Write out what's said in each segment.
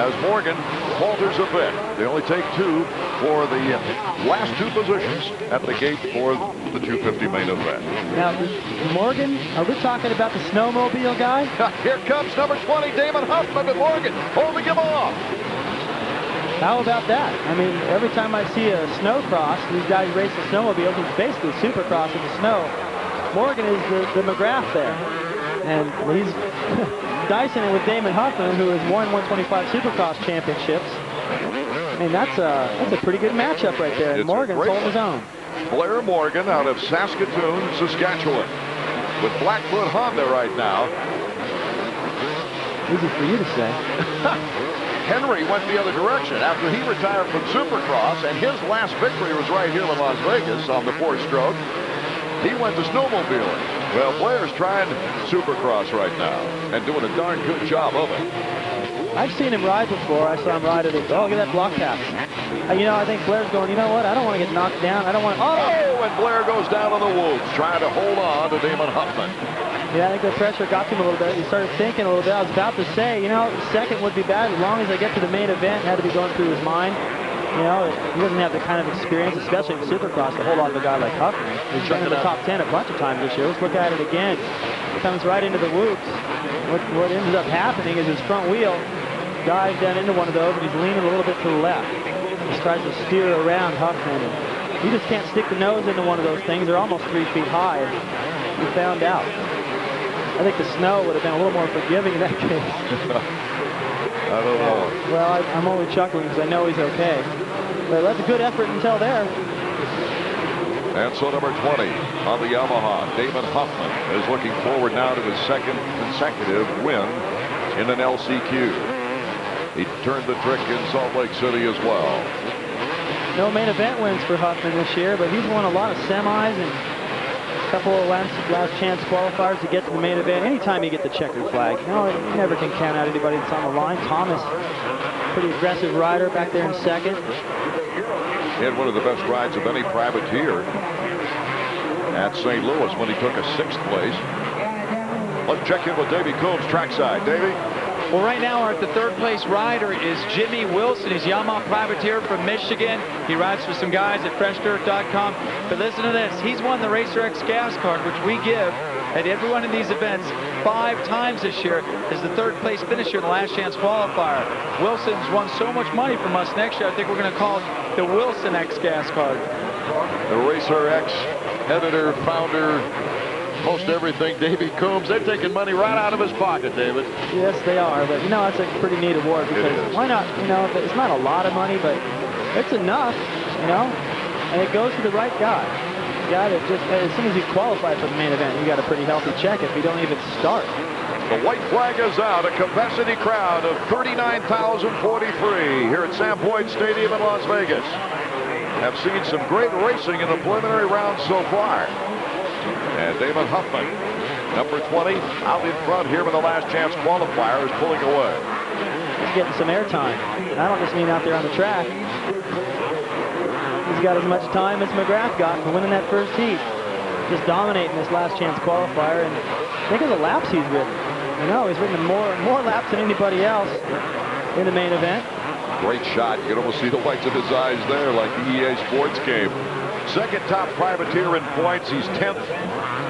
as Morgan falters a bit. They only take 2 for the last 2 positions at the gate for the 250 main event. Now, Morgan, are we talking about the snowmobile guy? Here comes number 20, Damon Huffman, and Morgan holding him off. How about that? I mean, every time I see a snowcross, these guys race the snowmobiles. It's basically Supercross in the snow. Morgan is the McGrath there. And he's dicing it with Damon Huffman, who has won 125 Supercross championships. I mean, that's a pretty good matchup right there. And Morgan's holding his own. Blair Morgan out of Saskatoon, Saskatchewan, with Blackfoot Honda right now. Easy for you to say. Henry went the other direction after he retired from Supercross, and his last victory was right here in Las Vegas on the 4-stroke. He went to snowmobiling. Well, Blair's trying Supercross right now and doing a darn good job of it. I've seen him ride before. I saw him ride at it. Oh, look at that block pass. You know, I think Blair's going, you know what? I don't want to get knocked down. I don't want to. Oh, and Blair goes down on the whoops, trying to hold on to Damon Huffman. Yeah, I think the pressure got to him a little bit. He started thinking a little bit. I was about to say, you know, second would be bad as long as I get to the main event. It had to be going through his mind. You know, he doesn't have the kind of experience, especially in Supercross, to hold on to a guy like Huffman. He's been in the top 10 a bunch of times this year. Let's look at it again. He comes right into the whoops. What ends up happening is his front wheel dives down into one of those, and he's leaning a little bit to the left. He tries to steer around Huffman. And he just can't stick the nose into one of those things. They're almost 3 feet high. He found out. I think the snow would have been a little more forgiving in that case. I don't know. Well, I'm only chuckling because I know he's okay. But that's a good effort until there. And so number 20 on the Yamaha, Damon Huffman, is looking forward now to his second consecutive win in an LCQ. He turned the trick in Salt Lake City as well. No main event wins for Huffman this year, but he's won a lot of semis and a couple of last chance qualifiers to get to the main event. Anytime you get the checkered flag, you know, you never can count out anybody that's on the line. Thomas, pretty aggressive rider back there in second. He had one of the best rides of any privateer at St. Louis when he took a 6th place. Let's check in with Davey Coombs trackside. Davey? Well, right now, our the 3rd place rider is Jimmy Wilson. He's Yamaha privateer from Michigan. He rides for some guys at FreshDirt.com. But listen to this. He's won the Racer X gas card, which we give at every one of these events 5 times this year as the 3rd place finisher in the last chance qualifier. Wilson's won so much money from us next year, I think we're going to call it the Wilson X gas card. The Racer X editor, founder, most everything, Davey Coombs. They're taking money right out of his pocket, David. Yes, they are. But, you know, it's a pretty neat award because why not, you know, it's not a lot of money, but it's enough, you know, and it goes to the right guy. The guy that just, as soon as you qualify for the main event, you got a pretty healthy check if you don't even start. The white flag is out. A capacity crowd of 39,043 here at Sandpoint Stadium in Las Vegas. Have seen some great racing in the preliminary round so far. And Damon Huffman, number 20, out in front here in the last chance qualifier, is pulling away. He's getting some airtime. And I don't just mean out there on the track. He's got as much time as McGrath got for winning that first heat. Just dominating this last chance qualifier. And think of the laps he's ridden. You know, he's ridden more laps than anybody else in the main event. Great shot. You can almost see the whites of his eyes there like the EA Sports game. Second top privateer in points. He's 10th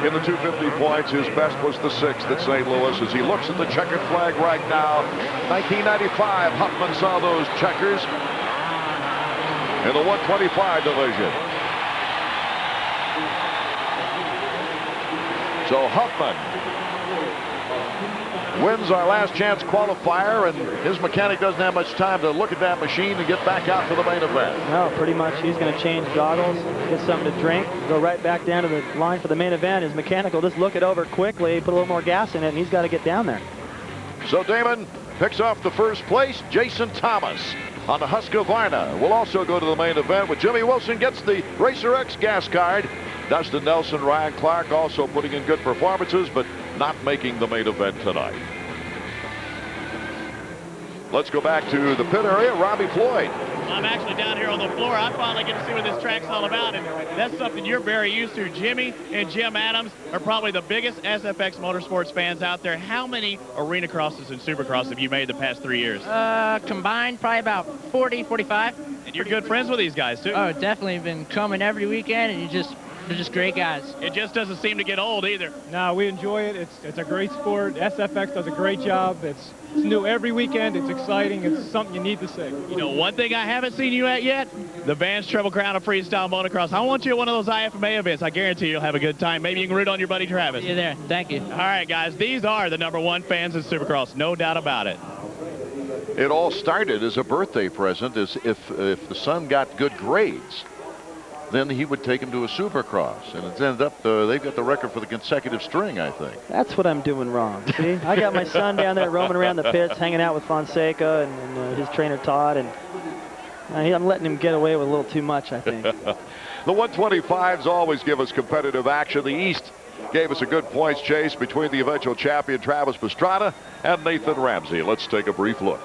in the 250 points. His best was the 6th at St. Louis. As he looks at the checkered flag right now, 1995, Huffman saw those checkers in the 125 division. So Huffman wins our last chance qualifier, and his mechanic doesn't have much time to look at that machine and get back out for the main event. No, pretty much he's going to change goggles, get something to drink, go right back down to the line for the main event. His mechanic will just look it over quickly, put a little more gas in it, and he's got to get down there. So Damon picks off the first place. Jason Thomas on the Husqvarna will also go to the main event, with Jimmy Wilson gets the Racer X gas card. Dustin Nelson, Ryan Clark also putting in good performances, but not making the main event tonight. Let's go back to the pit area. Robbie Floyd I'm actually down here on the floor. I finally get to see what this track's all about, and that's something you're very used to. Jimmy and Jim Adams are probably the biggest SFX Motorsports fans out there. How many arena crosses and Supercross have you made the past 3 years? Combined, probably about 40, 45. And you're good friends with these guys, too. Oh, definitely. Been coming every weekend, and they're just great guys. It just doesn't seem to get old either. No, we enjoy it. It's a great sport. SFX does a great job. It's new every weekend. It's exciting. It's something you need to see. You know, one thing I haven't seen you at yet, the Vans Triple Crown of Freestyle Motocross. I want you at one of those IFMA events. I guarantee you'll have a good time. Maybe you can root on your buddy Travis. See you there. Thank you. All right, guys. These are the #1 fans in Supercross. No doubt about it. It all started as a birthday present. As if the son got good grades, then he would take him to a Supercross, and it's ended up they've got the record for the consecutive string, I think. That's what I'm doing wrong. See, I got my son down there roaming around the pits, hanging out with Fonseca and his trainer Todd, and I'm letting him get away with a little too much, I think. The 125s always give us competitive action. The East gave us a good points chase between the eventual champion Travis Pastrana and Nathan Ramsey. Let's take a brief look.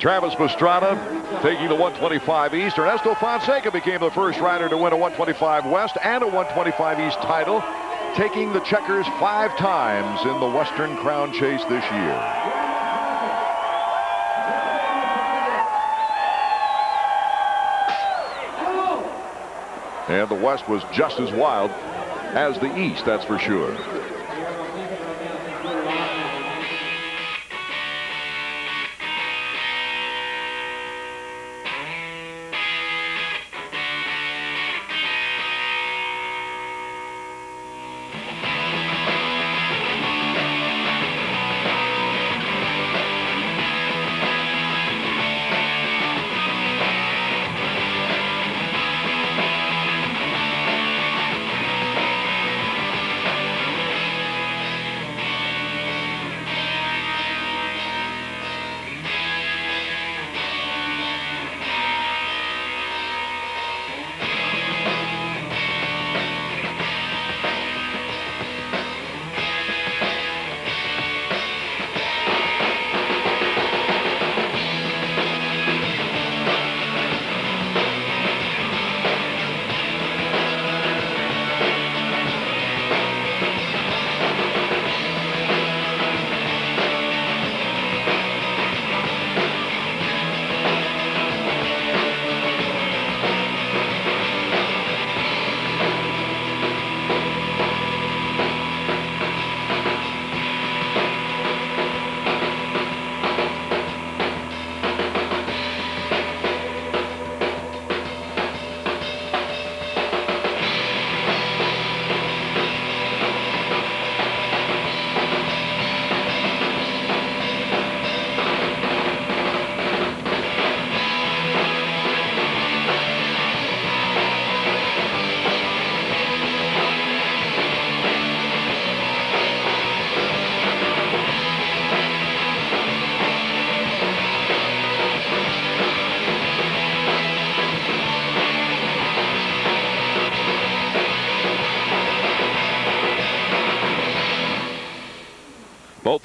Travis Pastrana taking the 125 East. Ernesto Fonseca became the first rider to win a 125 West and a 125 East title, taking the checkers 5 times in the Western Crown Chase this year. And the West was just as wild as the East, that's for sure.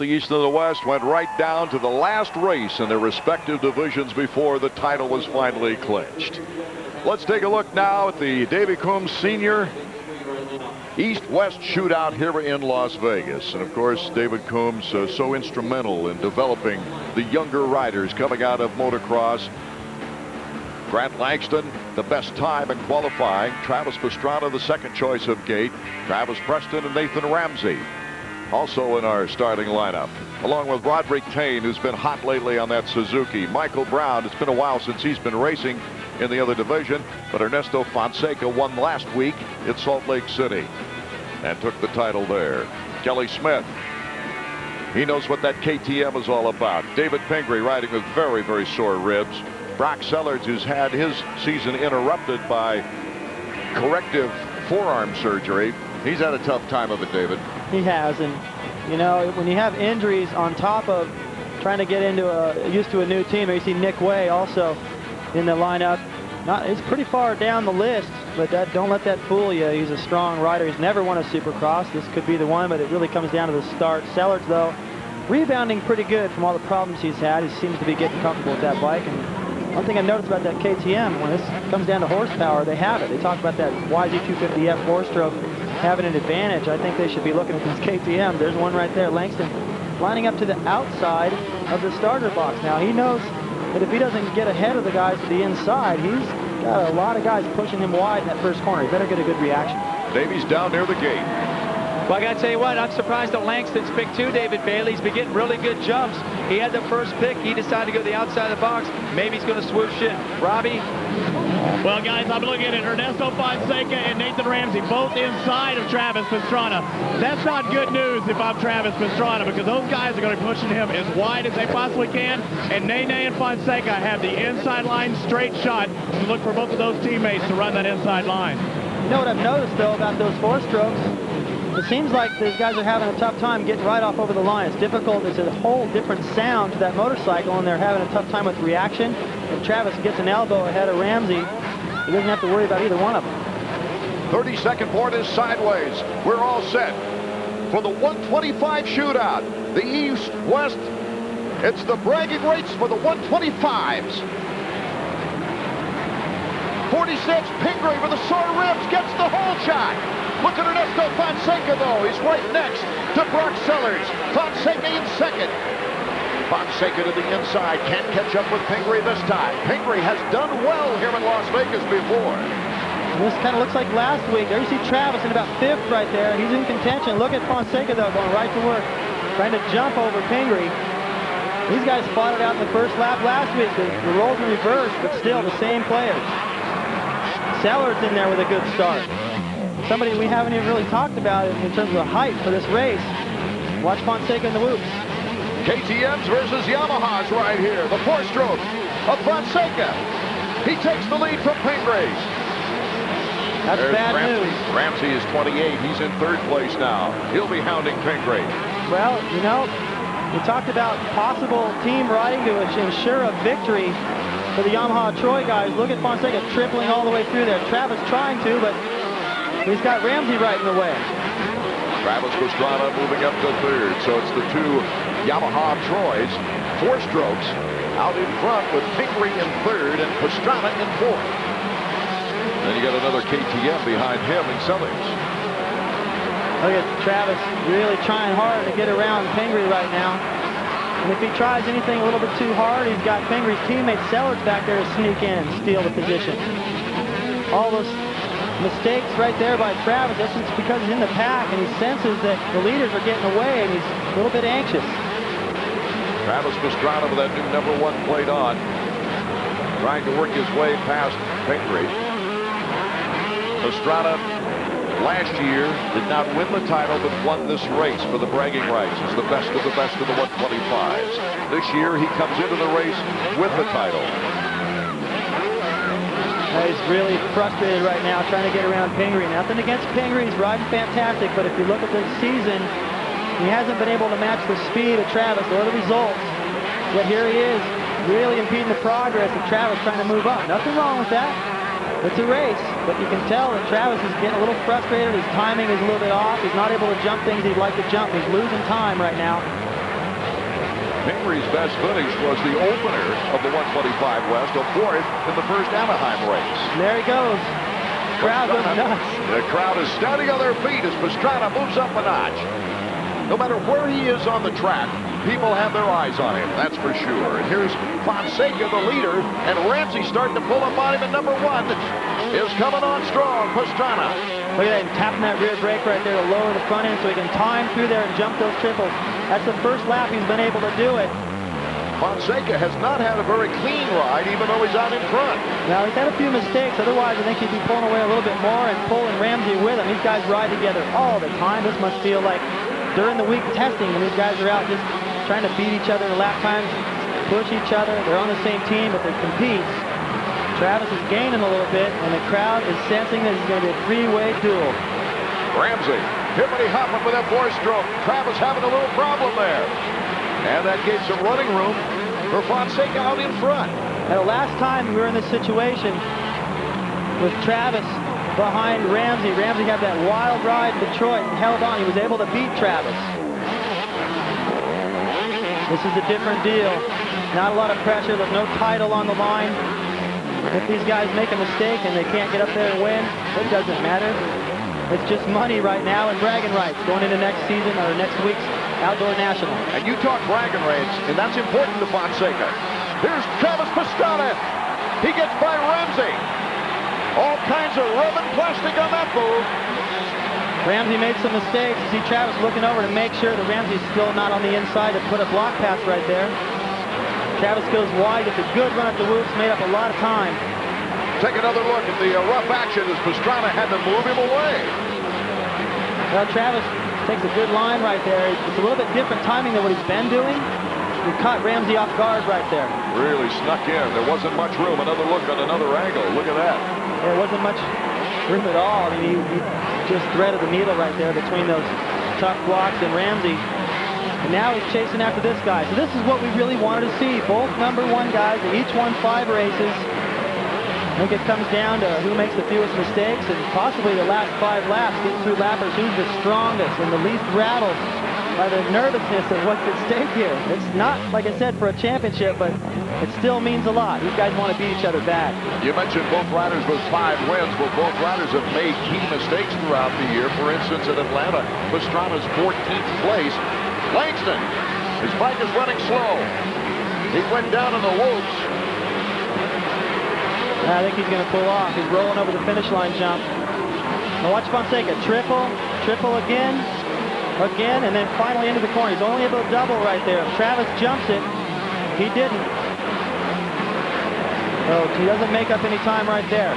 the East and the West went right down to the last race in their respective divisions before the title was finally clinched. Let's take a look now at the Davy Coombs Sr. East-West shootout here in Las Vegas. And of course, David Coombs so instrumental in developing the younger riders coming out of motocross. Grant Langston, the best time in qualifying. Travis Pastrana, the second choice of gate. Travis Preston and Nathan Ramsey also in our starting lineup, along with Roderick Kane, who's been hot lately on that Suzuki. Michael Brown, it's been a while since he's been racing in the other division, but Ernesto Fonseca won last week at Salt Lake City and took the title there. Kelly Smith, he knows what that KTM is all about. David Pingree riding with very, very sore ribs. Brock Sellards, who's had his season interrupted by corrective forearm surgery. He's had a tough time of it, David. He has, and you know, when you have injuries on top of trying to get used to a new team, you see Nick Way also in the lineup. He's pretty far down the list, but don't let that fool you. He's a strong rider. He's never won a Supercross. This could be the one, but it really comes down to the start. Sellards, though, rebounding pretty good from all the problems he's had. He seems to be getting comfortable with that bike. And one thing I've noticed about that KTM, when this comes down to horsepower, they have it. They talk about that YZ250F four-stroke having an advantage. I think they should be looking at this KTM. There's one right there. Langston lining up to the outside of the starter box. Now, he knows that if he doesn't get ahead of the guys to the inside, he's got a lot of guys pushing him wide in that first corner. He better get a good reaction. Davies down near the gate. Well, I got to tell you what, I'm surprised that Langston's picked too, David Bailey. He's been getting really good jumps. He had the first pick. He decided to go to the outside of the box. Maybe he's going to swoosh in. Robbie? Well, guys, I'm looking at Ernesto Fonseca and Nathan Ramsey, both inside of Travis Pastrana. That's not good news if I'm Travis Pastrana, because those guys are going to be pushing him as wide as they possibly can. And Nene and Fonseca have the inside line straight shot to look for both of those teammates to run that inside line. You know what I've noticed, though, about those four strokes? It seems like these guys are having a tough time getting right off over the line. It's difficult. It's a whole different sound to that motorcycle, and they're having a tough time with reaction. If Travis gets an elbow ahead of Ramsey, he doesn't have to worry about either one of them. 32nd board is sideways. We're all set for the 125 shootout. The East-West. It's the bragging race for the 125s. 46, Pingree with the sore ribs gets the hole shot. Look at Ernesto Fonseca, though. He's right next to Brock Sellards. Fonseca in second. Fonseca to the inside. Can't catch up with Pingree this time. Pingree has done well here in Las Vegas before. This kind of looks like last week. There you see Travis in about 5th right there. He's in contention. Look at Fonseca, though, going right to work, trying to jump over Pingree. These guys fought it out in the first lap last week. The roles in reverse, but still the same players. Sellards in there with a good start. Somebody we haven't even really talked about in terms of the hype for this race. Watch Fonseca in the whoops. KTMs versus Yamahas right here. The four-stroke of Fonseca. He takes the lead from Pingree. That's There's bad Ramsey. news. Ramsey is 28. He's in 3rd place now. He'll be hounding Pingree. Well, you know, we talked about possible team riding to ensure a victory for the Yamaha Troy guys. Look at Fonseca tripling all the way through there. Travis trying to, but he's got Ramsey right in the way. Travis Pastrana moving up to 3rd. So it's the two Yamaha Troys, 4 strokes, out in front with Pingree in 3rd and Pastrana in 4th. Then you got another KTM behind him and Sellards. Look at Travis really trying hard to get around Pingree right now. And if he tries anything a little bit too hard, he's got Pingree's teammate Sellards back there to sneak in and steal the position. All those mistakes right there by Travis, that's just because he's in the pack and he senses that the leaders are getting away and he's a little bit anxious. Travis Pastrana with that new #1 plate on, trying to work his way past Pingree. Pastrana last year did not win the title but won this race for the bragging rights as the best of the 125s. This year he comes into the race with the title. He's really frustrated right now trying to get around Pingree. Nothing against Pingree, he's riding fantastic, but if you look at this season, he hasn't been able to match the speed of Travis or the results. Yet here he is, really impeding the progress of Travis trying to move up. Nothing wrong with that. It's a race, but you can tell that Travis is getting a little frustrated. His timing is a little bit off. He's not able to jump things he'd like to jump. He's losing time right now. Pingree best finish was the opener of the 125 West, a 4th in the first Anaheim race. There he goes. Crowd goes nuts. The crowd is standing on their feet as Pastrana moves up a notch. No matter where he is on the track, people have their eyes on him, that's for sure. And here's Fonseca, the leader, and Ramsey starting to pull up on him, and number 1 is coming on strong, Pastrana. Look at that, tapping that rear brake right there to lower the front end so he can time through there and jump those triples. That's the first lap he's been able to do it. Fonseca has not had a very clean ride, even though he's out in front. Now, he's had a few mistakes. Otherwise, I think he'd be pulling away a little bit more and pulling Ramsey with him. These guys ride together all the time. This must feel like during the week testing when these guys are out just trying to beat each other in lap times, push each other. They're on the same team, but they compete. Travis is gaining a little bit, and the crowd is sensing that it's going to be a three-way duel. Ramsey, Hippity Huffman with that 4-stroke. Travis having a little problem there. And that gave some running room for Fonseca out in front. Now, the last time we were in this situation with Travis behind Ramsey, Ramsey had that wild ride in Detroit and held on. He was able to beat Travis. This is a different deal. Not a lot of pressure. There's no title on the line. If these guys make a mistake and they can't get up there and win, it doesn't matter. It's just money right now and bragging rights going into next season or next week's Outdoor National. And you talk bragging rights, and that's important to Fonseca. Here's Travis Pastrana. He gets by Ramsey. All kinds of rubbing plastic on that move. Ramsey made some mistakes. You see Travis looking over to make sure that Ramsey's still not on the inside to put a block pass right there. Travis goes wide. It's a good run at the whoops, made up a lot of time. Take another look at the rough action as Pastrana had to move him away. Well, Travis takes a good line right there. It's a little bit different timing than what he's been doing. He caught Ramsey off guard right there. Really snuck in. There wasn't much room. Another look at another angle. Look at that. There wasn't much room at all. I mean, he just threaded the needle right there between those tough blocks and Ramsey. And now he's chasing after this guy. So this is what we really wanted to see. Both number 1 guys that each won 5 races. I think it comes down to who makes the fewest mistakes and possibly the last 5 laps, these 2 lappers, who's the strongest and the least rattled by the nervousness of what's at stake here. It's not, like I said, for a championship, but it still means a lot. These guys want to beat each other bad. You mentioned both riders with 5 wins. Well, both riders have made key mistakes throughout the year. For instance, at Atlanta, Pastrana's 14th place. Langston, his bike is running slow. He went down in the whoops. I think he's going to pull off. He's rolling over the finish line jump. Now watch Fonseca. Triple, triple again, and then finally into the corner. He's only able to double right there. If Travis jumps it, he didn't. So he doesn't make up any time right there.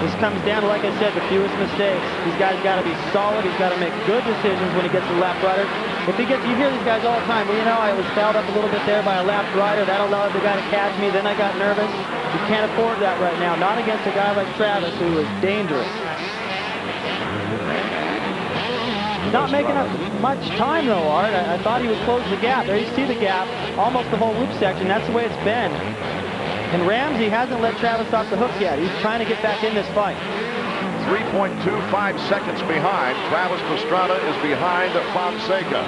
This comes down to, like I said, the fewest mistakes. These guys got to be solid. He's got to make good decisions when he gets to the lap rider. If he gets, you hear these guys all the time, well, you know, I was fouled up a little bit there by a lap rider. That allowed the guy to catch me. Then I got nervous. You can't afford that right now. Not against a guy like Travis, who is dangerous. Not making up much time, though, Art. I thought he would close the gap. There you see the gap, almost the whole loop section. That's the way it's been. And Ramsey hasn't let Travis off the hook yet. He's trying to get back in this fight. 3.25 seconds behind. Travis Pastrana is behind Fonseca.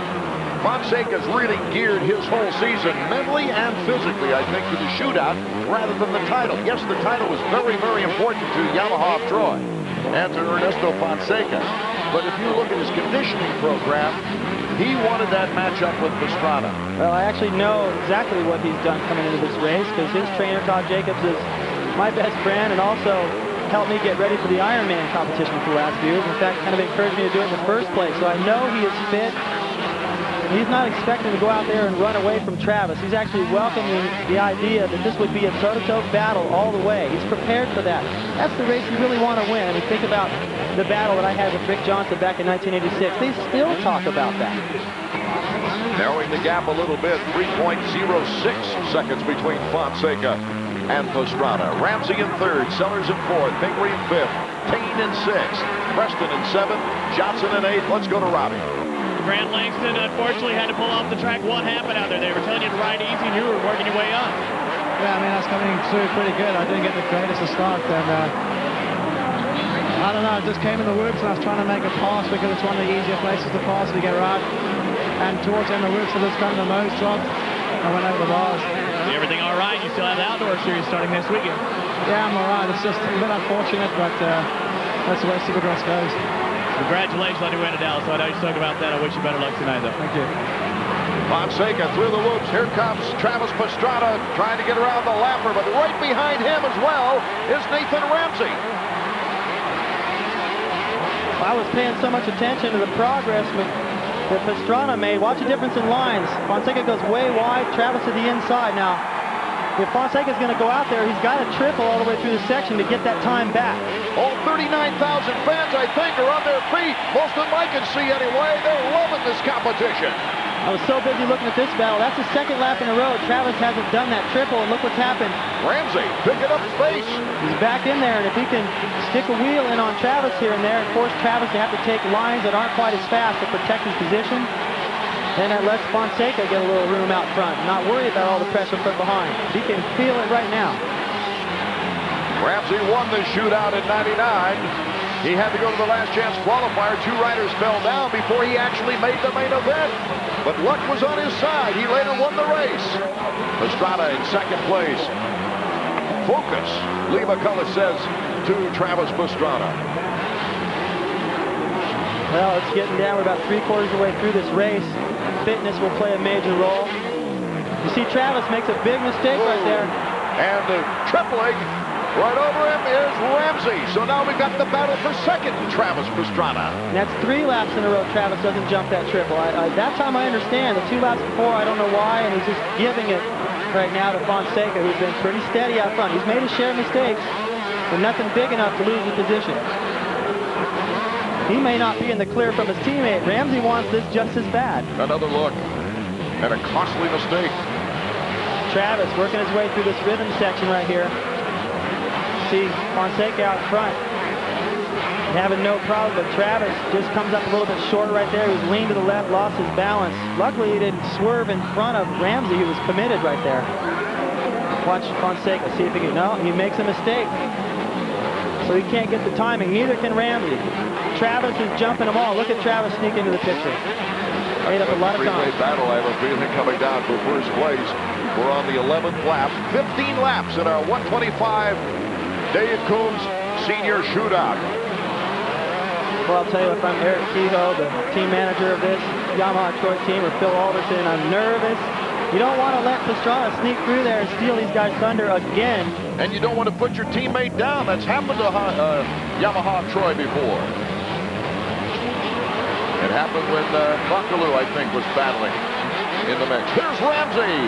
Fonseca's really geared his whole season mentally and physically, I think, for the shootout rather than the title. Yes, the title was very, very important to Yamaha of Troy and to Ernesto Fonseca. But if you look at his conditioning program, he wanted that matchup with Pastrana. Well, I actually know exactly what he's done coming into this race because his trainer, Todd Jacobs, is my best friend and also helped me get ready for the Ironman competition for the last few years. In fact, kind of encouraged me to do it in the first place. So I know he is fit. He's not expecting to go out there and run away from Travis. He's actually welcoming the idea that this would be a toe-to-toe battle all the way. He's prepared for that. That's the race you really want to win. I mean, think about the battle that I had with Rick Johnson back in 1986. They still talk about that. Narrowing the gap a little bit, 3.06 seconds between Fonseca and Pastrana. Ramsey in 3rd, Sellers in 4th, Pingree in 5th, Payne in 6th, Preston in 7th, Johnson in 8th. Let's go to Robbie. Grant Langston, unfortunately, had to pull off the track. What happened out there? They were telling you to ride easy, and you were working your way up. Yeah, I mean, I was coming through pretty good. I didn't get the greatest of start, and I don't know, I just came in the whoops, and I was trying to make a pass because it's one of the easier places to pass to get right. and towards the end of the whoops, so there's kind of a nose drop. I went over the bars. Everything all right? You still have the outdoor series starting next weekend. Yeah, I'm all right. It's just a bit unfortunate, but that's the way Supercross goes. Congratulations on your win at Dallas. So I know you spoke about that. I wish you better luck tonight, though. Thank you. Fonseca through the whoops. Here comes Travis Pastrana trying to get around the lapper, but right behind him as well is Nathan Ramsey. I was paying so much attention to the progress that Pastrana made. Watch the difference in lines. Fonseca goes way wide, Travis to the inside. Now, if Fonseca's going to go out there, he's got to triple all the way through the section to get that time back. All 39,000 fans, I think, are on their feet. Most of them I can see anyway. They're loving this competition. I was so busy looking at this battle. That's the second lap in a row. Travis hasn't done that triple, and look what's happened. Ramsey picking up space. He's back in there, and if he can stick a wheel in on Travis here and there and force Travis to have to take lines that aren't quite as fast to protect his position, then that lets Fonseca get a little room out front, not worry about all the pressure from behind. He can feel it right now. Ramsey won the shootout in '99. He had to go to the last chance qualifier. Two riders fell down before he actually made the main event. But luck was on his side. He later won the race. Pastrana in second place. Focus, Lee McCullough says to Travis Pastrana. Well, it's getting down. We're about 3/4 of the way through this race. Fitness will play a major role. You see Travis makes a big mistake right there. And tripling right over him is Ramsey. So now we've got the battle for second, Travis Pastrana. And that's 3 laps in a row Travis doesn't jump that triple. That time I understand. The 2 laps before, I don't know why, and he's just giving it right now to Fonseca, who's been pretty steady out front. He's made his share of mistakes, but nothing big enough to lose the position. He may not be in the clear from his teammate. Ramsey wants this just as bad. Another look and a costly mistake. Travis working his way through this rhythm section right here. See Fonseca out front having no problem, but Travis just comes up a little bit short right there. He was leaned to the left, lost his balance. Luckily, he didn't swerve in front of Ramsey, who was committed right there. Watch Fonseca, see if he can. No, he makes a mistake. So he can't get the timing. Neither can Ramsey. Travis is jumping them all. Look at Travis sneak into the picture. Made up a lot of time. Three-way battle, I have a feeling, coming down for first place. We're on the 11th lap. 15 laps in our 125 Dave Coombs Senior Shootout. Well, I'll tell you, if I'm Eric Kehoe, the team manager of this Yamaha Troy team, or Phil Alderson, I'm nervous. You don't want to let Pastrana sneak through there and steal these guys' thunder again. And you don't want to put your teammate down. That's happened to Yamaha Troy before. It happened when Buckaloo, I think, was battling in the mix. Here's Ramsey.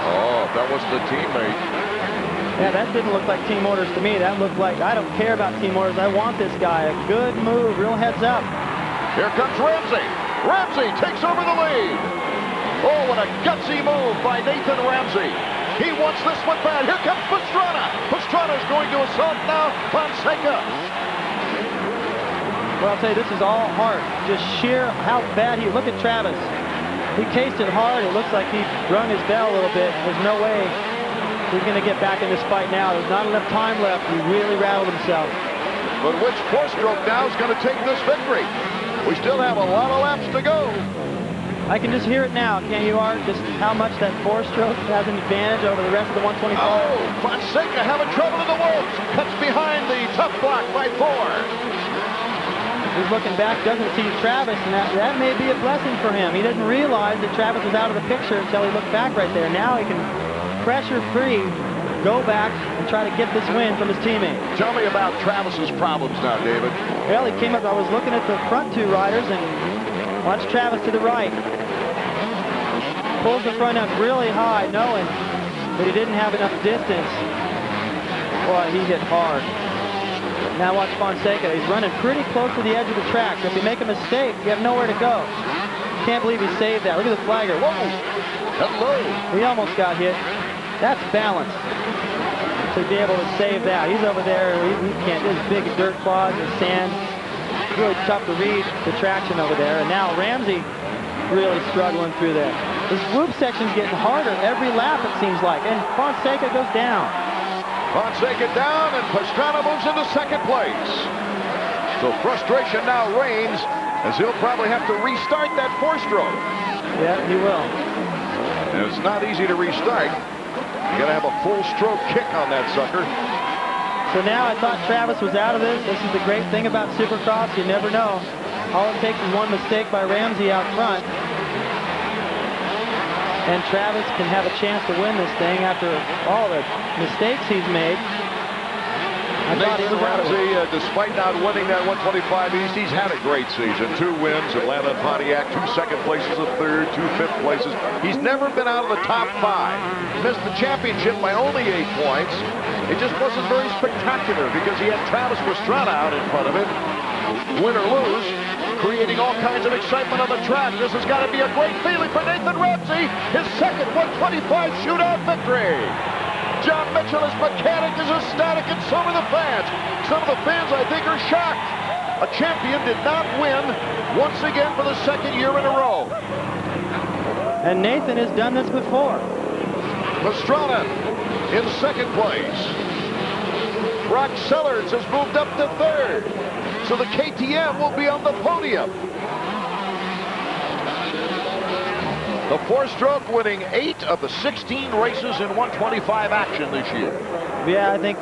Oh, that wasn't a teammate. Yeah, that didn't look like team orders to me. That looked like, I don't care about team orders. I want this guy. A good move, real heads up. Here comes Ramsey. Ramsey takes over the lead. Oh, what a gutsy move by Nathan Ramsey. He wants this one bad. Here comes Pastrana. Pastrana's going to assault now Fonseca. Well, I'll tell you, this is all heart. Just sheer how bad he, look at Travis. He cased it hard. It looks like he rung his bell a little bit. There's no way he's going to get back in this fight now. There's not enough time left. He really rattled himself. But which four-stroke now is going to take this victory? We still have a lot of laps to go. I can just hear it now, can't you, Art? Just how much that four-stroke has an advantage over the rest of the 125. Oh, Fonseca having trouble in the whoops. Cuts behind the tough block by 4. He's looking back, doesn't see Travis, and that may be a blessing for him. He didn't realize that Travis was out of the picture until he looked back right there. Now he can pressure-free go back and try to get this win from his teammate. Tell me about Travis's problems now, David. Well, he came up, I was looking at the front 2 riders, and watch Travis to the right. Pulls the front up really high, knowing that he didn't have enough distance. Boy, he hit hard. Now watch Fonseca. He's running pretty close to the edge of the track. If you make a mistake, you have nowhere to go. Can't believe he saved that. Look at the flagger. Whoa! Hello! He almost got hit. That's balance. To be able to save that. He's over there. He can't. There's big dirt clods and sand. It's really tough to read the traction over there. And now Ramsey really struggling through there. This whoop section's getting harder every lap, it seems like. And Fonseca goes down. Fonseca down, and Pastrana moves into second place. So frustration now reigns, as he'll probably have to restart that 4-stroke. Yeah, he will. And it's not easy to restart. You got to have a full stroke kick on that sucker. So now I thought Travis was out of this. This is the great thing about Supercross. You never know. All it takes is one mistake by Ramsey out front, and Travis can have a chance to win this thing after all the mistakes he's made. Nathan Ramsey, despite not winning that 125 East, he's had a great season. 2 wins, Atlanta and Pontiac, 2 second places, a third, 2 fifth places. He's never been out of the top 5. Missed the championship by only 8 points. It just wasn't very spectacular because he had Travis Pastrana out in front of him. Win or lose, creating all kinds of excitement on the track. This has got to be a great feeling for Nathan Ramsey. His second 125 shootout victory. John Mitchell's mechanic is ecstatic, and so are the fans. Some of the fans, I think, are shocked. A champion did not win once again for the second year in a row. And Nathan has done this before. Pastrana in second place. Brock Sellers has moved up to third. So the KTM will be on the podium. The 4-stroke winning 8 of the 16 races in 125 action this year. Yeah, I think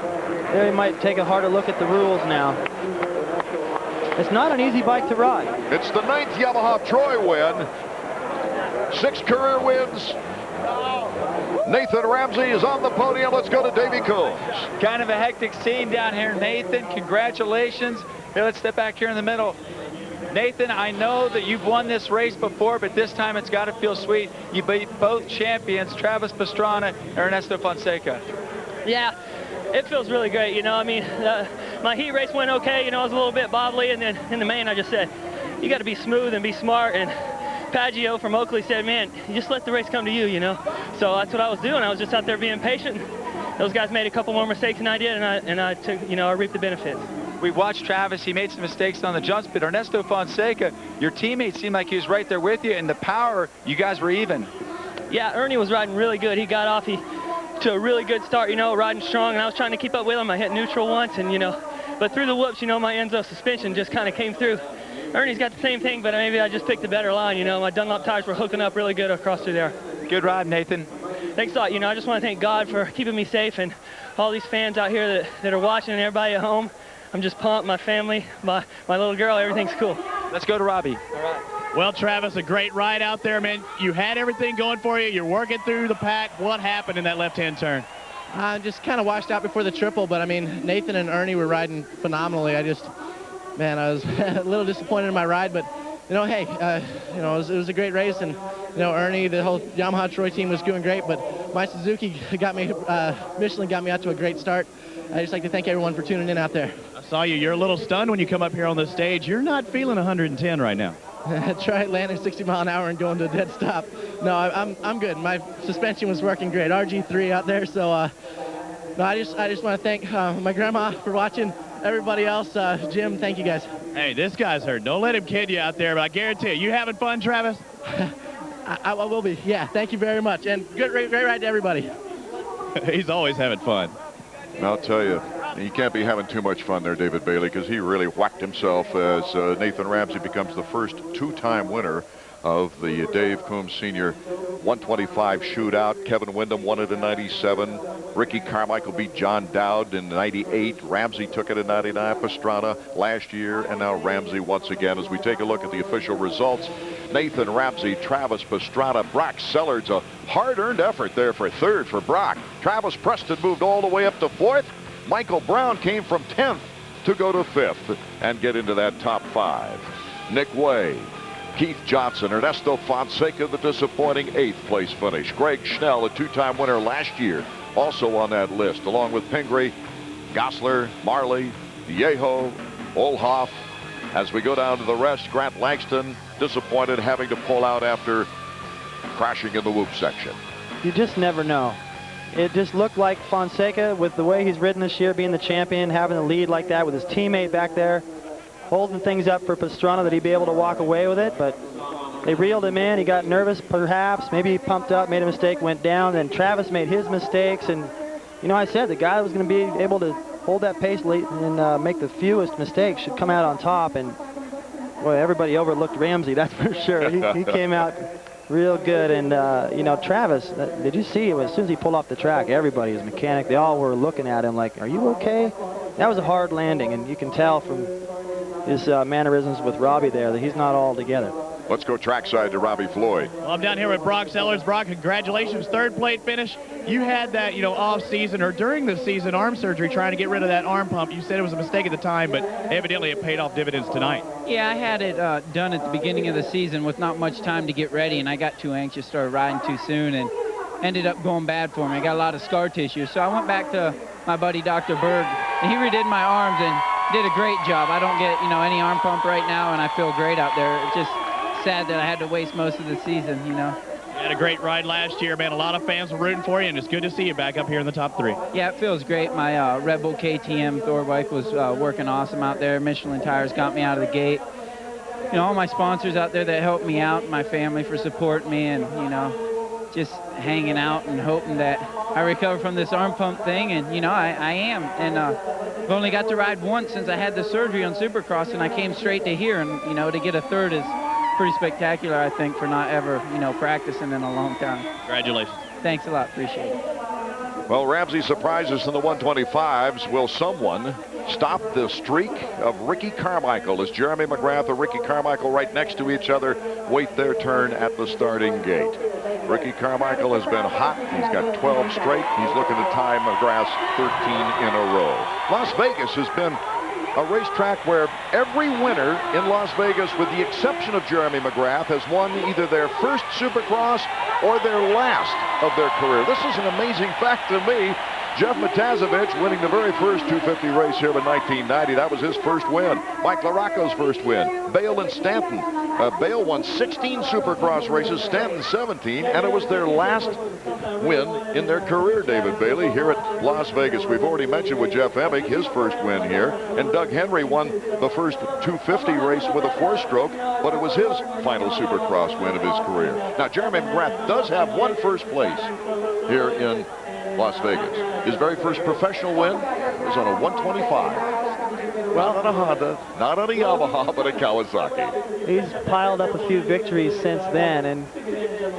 they might take a harder look at the rules now. It's not an easy bike to ride. It's the 9th Yamaha Troy win. 6 career wins. Nathan Ramsey is on the podium. Let's go to Davey Combs. Kind of a hectic scene down here, Nathan. Congratulations. Here, let's step back here in the middle. Nathan, I know that you've won this race before, but this time it's got to feel sweet. You beat both champions, Travis Pastrana and Ernesto Fonseca. Yeah, it feels really great. You know, I mean, my heat race went okay. You know, I was a little bit bobbly, and then in the main, I just said, you got to be smooth and be smart. And Paggio from Oakley said, man, you just let the race come to you, you know. So that's what I was doing. I was just out there being patient. Those guys made a couple more mistakes than I did, and I took, you know, I reaped the benefits. We watched Travis. He made some mistakes on the jumps, but Ernesto Fonseca, your teammate, seemed like he was right there with you, and the power, you guys were even. Yeah, Ernie was riding really good. He got off to a really good start, you know, riding strong, and I was trying to keep up with him. I hit neutral once, and, you know, but through the whoops, you know, my Enzo suspension just kind of came through. Ernie's got the same thing, but maybe I just picked a better line, you know. My Dunlop tires were hooking up really good across through there. Good ride, Nathan. Thanks a lot. You know, I just want to thank God for keeping me safe, and all these fans out here that are watching, and everybody at home. I'm just pumped. My family, my little girl, everything's cool. Let's go to Robbie. All right. Well, Travis, a great ride out there, man. You had everything going for you. You're working through the pack. What happened in that left-hand turn? Just kind of washed out before the triple, but I mean, Nathan and Ernie were riding phenomenally. I was a little disappointed in my ride, but you know, hey, you know, it was a great race, and you know, Ernie, the whole Yamaha Troy team was doing great, but my Suzuki got me, Michelin got me out to a great start. I'd just like to thank everyone for tuning in out there. I saw you. You're a little stunned when you come up here on the stage. You're not feeling 110 right now. Try landing 60 mile an hour and going to a dead stop. No, I'm good. My suspension was working great. RG3 out there, so no, I just want to thank my grandma for watching. Everybody else, Jim, thank you guys. Hey, this guy's hurt. Don't let him kid you out there, but I guarantee you having fun, Travis? I will be. Yeah, thank you very much, and great ride to everybody. He's always having fun. I'll tell you, he can't be having too much fun there, David Bailey, because he really whacked himself as Nathan Ramsey becomes the first 2-time winner of the Dave Coombs Sr. 125 shootout. Kevin Windham won it in 97. Ricky Carmichael beat John Dowd in 98. Ramsey took it in 99. Pastrana last year, and now Ramsey once again. As we take a look at the official results, Nathan Ramsey, Travis Pastrana, Brock Sellers, a hard-earned effort there for third for Brock. Travis Preston moved all the way up to fourth. Michael Brown came from 10th to go to 5th and get into that top 5. Nick Way, Keith Johnson, Ernesto Fonseca, the disappointing 8th place finish. Greg Schnell, a 2-time winner last year, also on that list, along with Pingree, Gosler, Marley, Yeho, Olhoff. As we go down to the rest, Grant Langston, disappointed having to pull out after crashing in the whoop section. You just never know. It just looked like Fonseca, with the way he's ridden this year, being the champion, having the lead like that with his teammate back there, holding things up for Pastrana, that he'd be able to walk away with it, but they reeled him in. He got nervous, perhaps. Maybe he pumped up, made a mistake, went down. Then Travis made his mistakes, and you know, I said the guy that was going to be able to hold that pace late and make the fewest mistakes should come out on top. And boy, everybody overlooked Ramsey, that's for sure. He came out Real good. And, you know, Travis, did you see, as soon as he pulled off the track, everybody, his mechanic, they all were looking at him like, are you okay? That was a hard landing, and you can tell from his mannerisms with Robbie there that he's not all together. Let's go trackside to Robbie Floyd. Well, I'm down here with Brock Sellers. Brock, congratulations, third plate finish. You had that, you know, off season or during the season arm surgery trying to get rid of that arm pump. You said it was a mistake at the time, but evidently it paid off dividends tonight. Yeah, I had it done at the beginning of the season with not much time to get ready, and I got too anxious, started riding too soon, and ended up going bad for me. I got a lot of scar tissue. So I went back to my buddy Dr. Berg, and he redid my arms and did a great job. I don't get, you know, any arm pump right now, and I feel great out there. It's just sad that I had to waste most of the season, you know. You had a great ride last year, man. A lot of fans were rooting for you, and it's good to see you back up here in the top 3. Yeah, it feels great. My Red Bull KTM Thor bike was working awesome out there. Michelin tires got me out of the gate. You know, all my sponsors out there that helped me out, my family for supporting me, and, you know, just hanging out and hoping that I recover from this arm pump thing, and, you know, I am. And I've only got to ride once since I had the surgery on Supercross, and I came straight to here, and, you know, to get a third is pretty spectacular, I think, for not ever, you know, practicing in a long time. Congratulations. Thanks a lot. Appreciate it. Well, Ramsey surprises in the 125s. Will someone stop the streak of Ricky Carmichael as Jeremy McGrath and Ricky Carmichael right next to each other wait their turn at the starting gate? Ricky Carmichael has been hot. He's got 12 straight. He's looking to tie McGrath's 13 in a row. Las Vegas has been a racetrack where every winner in Las Vegas, with the exception of Jeremy McGrath, has won either their first Supercross or their last of their career. This is an amazing fact to me. Jeff Matazovich winning the very first 250 race here in 1990. That was his first win. Mike LaRocco's first win. Bale and Stanton. Bale won 16 Supercross races, Stanton 17, and it was their last win in their career, David Bailey, here at Las Vegas. We've already mentioned with Jeff Emig, his first win here, and Doug Henry won the first 250 race with a 4-stroke, but it was his final Supercross win of his career. Now, Jeremy McGrath does have one first place here in Las Vegas. His very first professional win was on a 125. Well, not on a Honda, not on a Yamaha, but a Kawasaki. He's piled up a few victories since then, and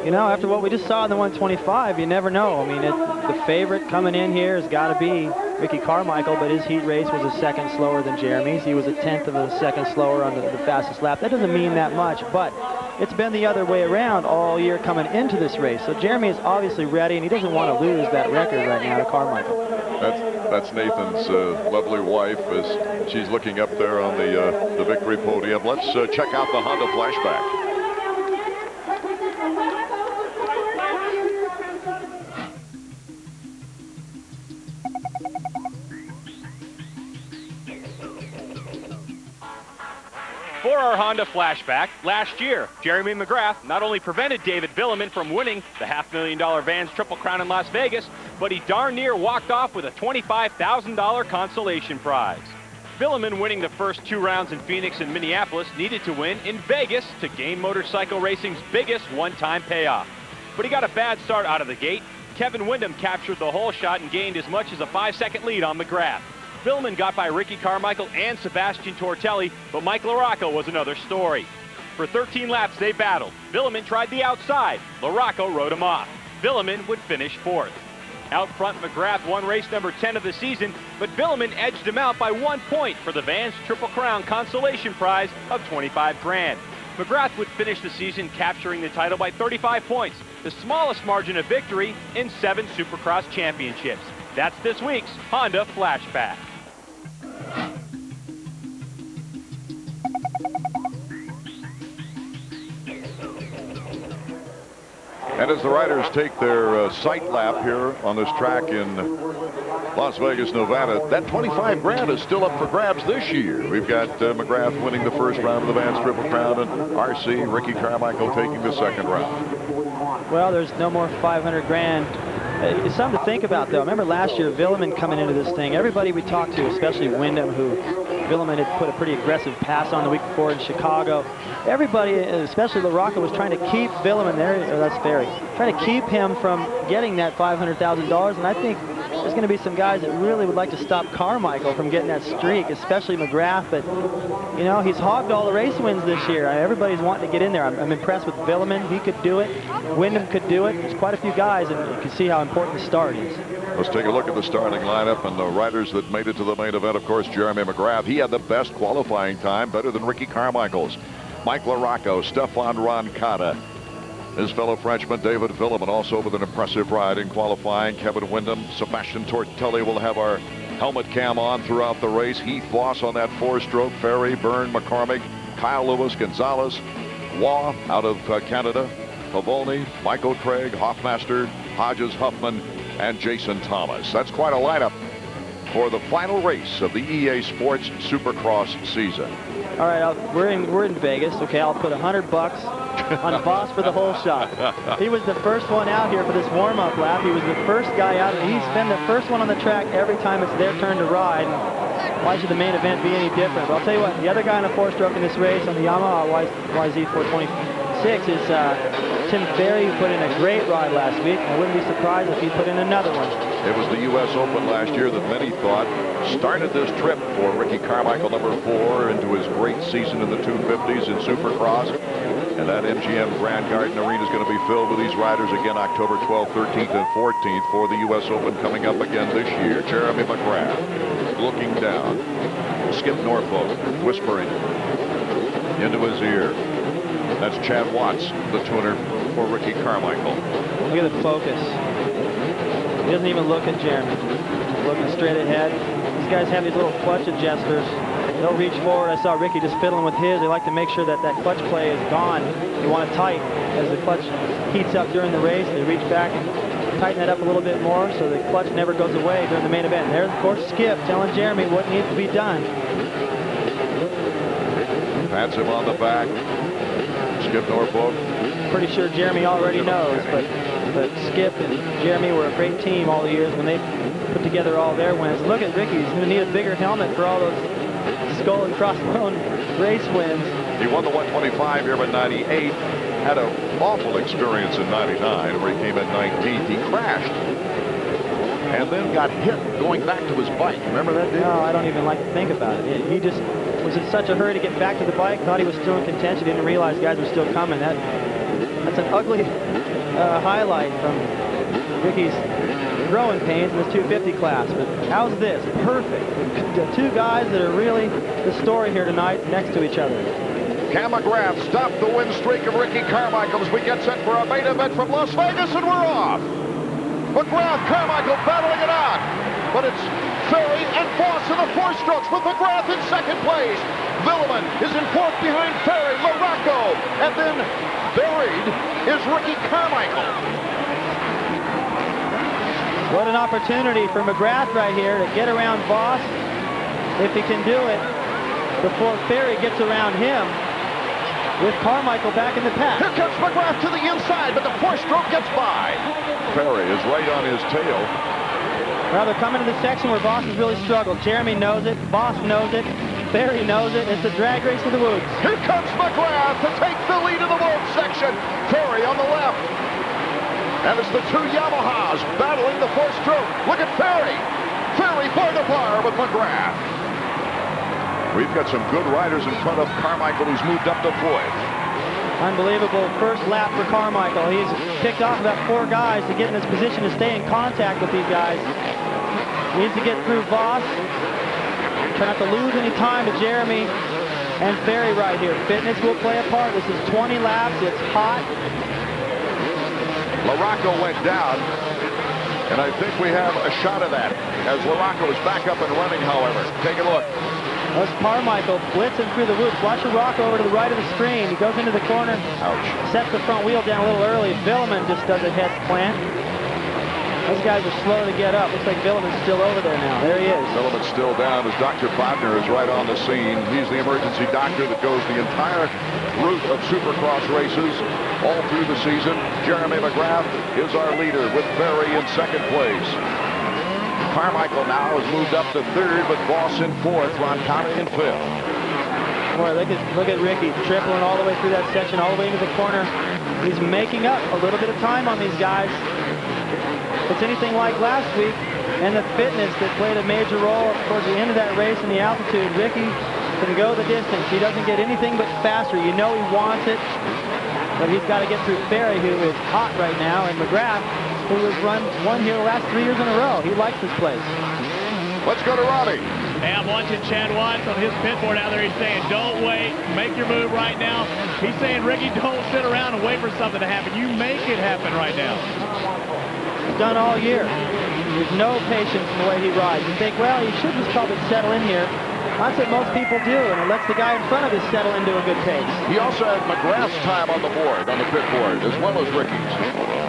you know, after what we just saw in the 125, you never know. I mean, the favorite coming in here has got to be Ricky Carmichael, but his heat race was a second slower than Jeremy's. He was a 1/10 of a second slower on the fastest lap. That doesn't mean that much, but it's been the other way around all year coming into this race. So Jeremy is obviously ready, and he doesn't want to lose that record right now to Carmichael. That's Nathan's lovely wife as she's looking up there on the victory podium. Let's check out the Honda flashback. For our Honda flashback, last year, Jeremy McGrath not only prevented David Vuillemin from winning the $500,000 Vans Triple Crown in Las Vegas, but he darn near walked off with a $25,000 consolation prize. Vuillemin winning the first 2 rounds in Phoenix and Minneapolis needed to win in Vegas to gain motorcycle racing's biggest one-time payoff. But he got a bad start out of the gate. Kevin Windham captured the whole shot and gained as much as a 5-second lead on McGrath. Vuillemin got by Ricky Carmichael and Sebastien Tortelli, but Mike LaRocco was another story. For 13 laps, they battled. Vuillemin tried the outside. LaRocco rode him off. Vuillemin would finish 4th. Out front, McGrath won race number 10 of the season, but Vuillemin edged him out by 1 point for the Vans Triple Crown consolation prize of $25 grand. McGrath would finish the season capturing the title by 35 points, the smallest margin of victory in 7 Supercross championships. That's this week's Honda Flashback. And as the riders take their sight lap here on this track in Las Vegas, Nevada, that 25 grand is still up for grabs this year. We've got McGrath winning the first round of the Vans Triple Crown, and RC, Ricky Carmichael, taking the second round. Well, there's no more 500 grand. It's something to think about, though. Remember last year, Vuillemin coming into this thing. Everybody we talked to, especially Windham, who Vuillemin had put a pretty aggressive pass on the week before in Chicago. Everybody, especially LaRocco, was trying to keep Vuillemin there. Oh, that's Ferry. Trying to keep him from getting that $500,000. And I think there's going to be some guys that really would like to stop Carmichael from getting that streak, especially McGrath. But, you know, he's hogged all the race wins this year. Everybody's wanting to get in there. I'm impressed with Vuillemin. He could do it. Windham could do it. There's quite a few guys, and you can see how important the start is. Let's take a look at the starting lineup and the riders that made it to the main event. Of course, Jeremy McGrath. He had the best qualifying time, better than Ricky Carmichael's. Mike LaRocco, Stephane Roncada. His fellow Frenchman, David Vuillemin, also with an impressive ride in qualifying. Kevin Windham, Sebastien Tortelli will have our helmet cam on throughout the race. Heath Voss on that 4-stroke. Ferry, Byrne, McCormick, Kyle Lewis, Gonzalez, Waugh out of Canada, Pavoni, Michael Craig, Hoffmaster, Hodges, Huffman, and Jason Thomas. That's quite a lineup for the final race of the EA Sports Supercross season. All right, we're in Vegas. Okay, I'll put $100 on Voss for the whole shot. He was the first one out here for this warm-up lap. He was the first guy out. He's been the first one on the track every time it's their turn to ride. Why should the main event be any different? But I'll tell you what, the other guy on a 4-stroke in this race on the Yamaha YZ426 is Tim Ferry, who put in a great ride last week. I wouldn't be surprised if he put in another one. It was the U.S. Open last year that many thought started this trip for Ricky Carmichael, number 4, into his great season in the 250s in Supercross. And that MGM Grand Garden Arena is going to be filled with these riders again October 12th, 13th, and 14th for the U.S. Open coming up again this year. Jeremy McGrath looking down. Skip Norfolk whispering into his ear. That's Chad Watts, the tuner for Ricky Carmichael. Look at the focus. He doesn't even look at Jeremy. He's looking straight ahead. These guys have these little clutch adjusters. They'll reach forward. I saw Ricky just fiddling with his. They like to make sure that that clutch play is gone. You want it tight as the clutch heats up during the race. They reach back and tighten it up a little bit more so the clutch never goes away during the main event. And there's, of course, Skip telling Jeremy what needs to be done. Pats him on the back. Skip Norfolk. Pretty sure Jeremy already knows, but Skip and Jeremy were a great team all the years when they put together all their wins. Look at Ricky. He's going to need a bigger helmet for all those skull and crossbone race wins. He won the 125 here in '98. Had an awful experience in '99 where he came in 19th. He crashed and then got hit going back to his bike. Remember that, Dave? No, I don't even like to think about it. He just was in such a hurry to get back to the bike, thought he was still in contention, didn't realize guys were still coming. That's an ugly highlight from Ricky's growing pains in this 250 class. But how's this? Perfect. The two guys that are really the story here tonight next to each other. Cam McGrath stopped the win streak of Ricky Carmichael as we get set for a main event from Las Vegas, and we're off. McGrath, Carmichael battling it out. But it's Ferry and Voss in the 4-strokes with McGrath in second place. Vuillemin is in fourth behind Ferry, LaRocco, and then buried is Ricky Carmichael. What an opportunity for McGrath right here to get around Voss, if he can do it, before Ferry gets around him, with Carmichael back in the pack. Here comes McGrath to the inside, but the 4-stroke gets by. Ferry is right on his tail. Well, they're coming to the section where Voss has really struggled. Jeremy knows it, Voss knows it, Ferry knows it. It's a drag race to the woods. Here comes McGrath to take the lead in the woods section. Ferry on the left. And it's the two Yamahas battling the 4-stroke. Look at Ferry. Ferry bar to bar with McGrath. We've got some good riders in front of Carmichael, who's moved up to 4th. Unbelievable first lap for Carmichael. He's picked off about 4 guys to get in this position to stay in contact with these guys. He needs to get through Voss. Try not to lose any time to Jeremy and Ferry right here. Fitness will play a part. This is 20 laps. It's hot. LaRocco went down, and I think we have a shot of that as LaRocco is back up and running, however. Take a look. That's Carmichael blitzing through the woods. Watch LaRocco over to the right of the screen. He goes into the corner. Ouch. Sets the front wheel down a little early. Vuillemin just does a head plant. Those guys are slow to get up. Looks like Vuillemin's still over there now. There he is. Vuillemin's still down as Dr. Bodner is right on the scene. He's the emergency doctor that goes the entire route of Supercross races all through the season. Jeremy McGrath is our leader with Ferry in second place. Carmichael now has moved up to 3rd, but Voss in 4th, Roncada in 5th. Boy, look at Ricky tripling all the way through that section, all the way into the corner. He's making up a little bit of time on these guys. If it's anything like last week, and the fitness that played a major role towards the end of that race and the altitude. Ricky can go the distance. He doesn't get anything but faster. You know he wants it, but he's got to get through Ferry, who is hot right now, and McGrath, who has won here the last 3 years in a row. He likes this place. Let's go to Robbie. Hey, I'm watching Chad Watts on his pit board out there. He's saying, don't wait, make your move right now. He's saying, Ricky, don't sit around and wait for something to happen. You make it happen right now. He's done all year. There's no patience in the way he rides. You think, well, he should just probably settle in here. That's what most people do, and it lets the guy in front of us settle into a good pace. He also had McGrath's time on the board, on the pit board, as well as Ricky's.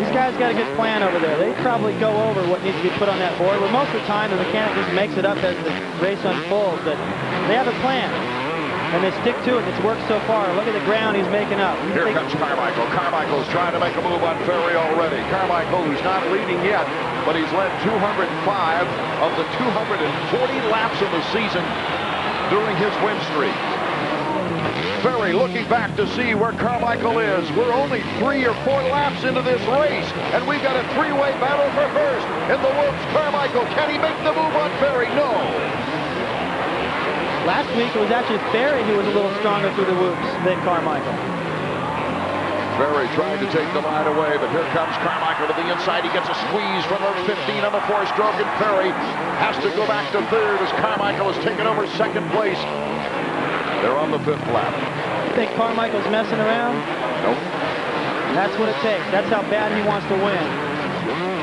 These guys got a good plan over there. They probably go over what needs to be put on that board, but most of the time the mechanic just makes it up as the race unfolds. But they have a plan, and they stick to it. It's worked so far. Look at the ground he's making up. Here comes Carmichael. Carmichael's trying to make a move on Ferry already. Carmichael, who's not leading yet, but he's led 205 of the 240 laps of the season during his win streak. Ferry looking back to see where Carmichael is. We're only 3 or 4 laps into this race, and we've got a 3-way battle for first. In the whoops, Carmichael, can he make the move on Ferry? No. Last week it was actually Ferry who was a little stronger through the whoops than Carmichael. Ferry trying to take the line away, but here comes Carmichael to the inside. He gets a squeeze from the 15 on the 4-stroke, and Ferry has to go back to 3rd as Carmichael has taken over 2nd place. They're on the 5th lap. You think Carmichael's messing around? Nope. That's what it takes. That's how bad he wants to win.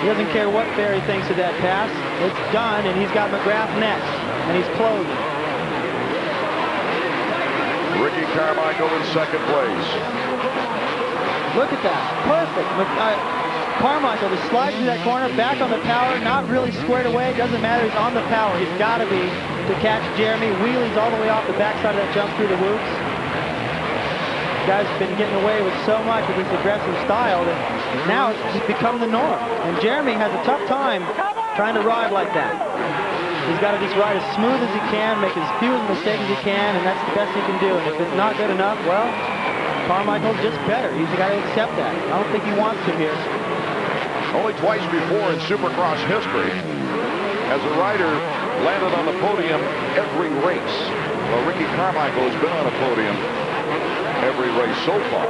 He doesn't care what Ferry thinks of that pass. It's done, and he's got McGrath next, and he's closing. Ricky Carmichael in 2nd place. Look at that. Perfect. Carmichael just slides through that corner, back on the power, not really squared away. It doesn't matter. He's on the power. He's got to be to catch Jeremy. Wheelies all the way off the backside of that jump through the whoops. Guys have been getting away with so much with this aggressive style that now it's just become the norm. And Jeremy has a tough time trying to ride like that. He's got to just ride as smooth as he can, make as few mistakes as he can, and that's the best he can do. And if it's not good enough, well, Carmichael's just better. He's got to accept that. I don't think he wants to here. Only twice before in Supercross history has a rider landed on the podium every race. Well, Ricky Carmichael has been on a podium every race so far.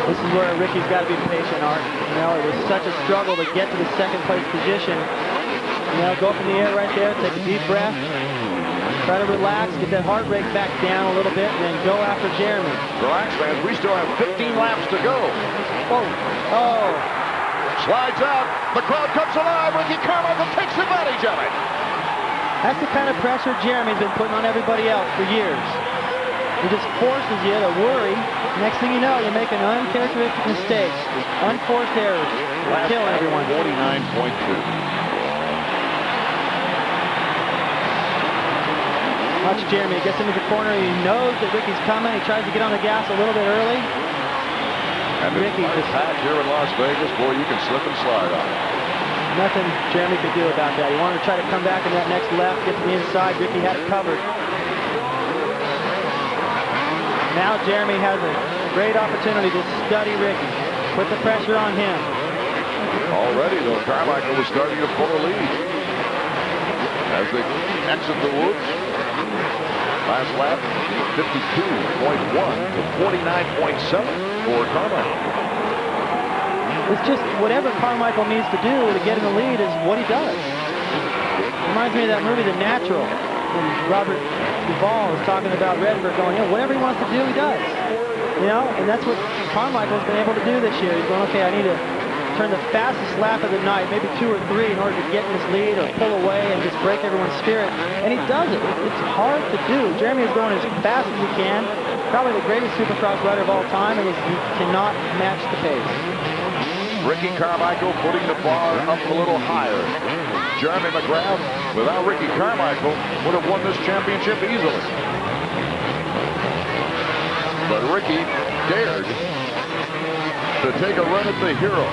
This is where Ricky's got to be patient, Art. You know, it was such a struggle to get to the 2nd place position. You know, go up in the air right there, take a deep breath. Try to relax, get that heart rate back down a little bit, and then go after Jeremy. Relax, fans. We still have 15 laps to go. Oh. Slides out. The crowd comes alive. Ricky Carmichael takes advantage of it. That's the kind of pressure Jeremy's been putting on everybody else for years. He just forces you to worry. Next thing you know, you're making uncharacteristic mistakes, unforced errors, killing everyone. 49.2. Watch Jeremy, he gets into the corner, he knows that Ricky's coming, he tries to get on the gas a little bit early. And Ricky just had here in Las Vegas, boy, you can slip and slide on it. Nothing Jeremy could do about that. He wanted to try to come back in that next left, get to the inside, Ricky had it covered. Now Jeremy has a great opportunity to study Ricky, put the pressure on him. Already, though, Carmichael was starting to pull a lead. As they exit the whoops. Last lap, 52.1 to 49.7 for Carmichael. It's just whatever Carmichael needs to do to get in the lead is what he does. Reminds me of that movie, The Natural, when Robert Duvall was talking about Redford going, you know, whatever he wants to do, he does. You know, and that's what Carmichael's been able to do this year. He's going, okay, I need to turn the fastest lap of the night, maybe 2 or 3, in order to get in this lead or pull away and just break everyone's spirit. And he does it. It's hard to do. Jeremy is going as fast as he can. Probably the greatest Supercross rider of all time, and he cannot match the pace. Ricky Carmichael putting the bar up a little higher. Jeremy McGrath, without Ricky Carmichael, would have won this championship easily. But Ricky dared to take a run at the hero,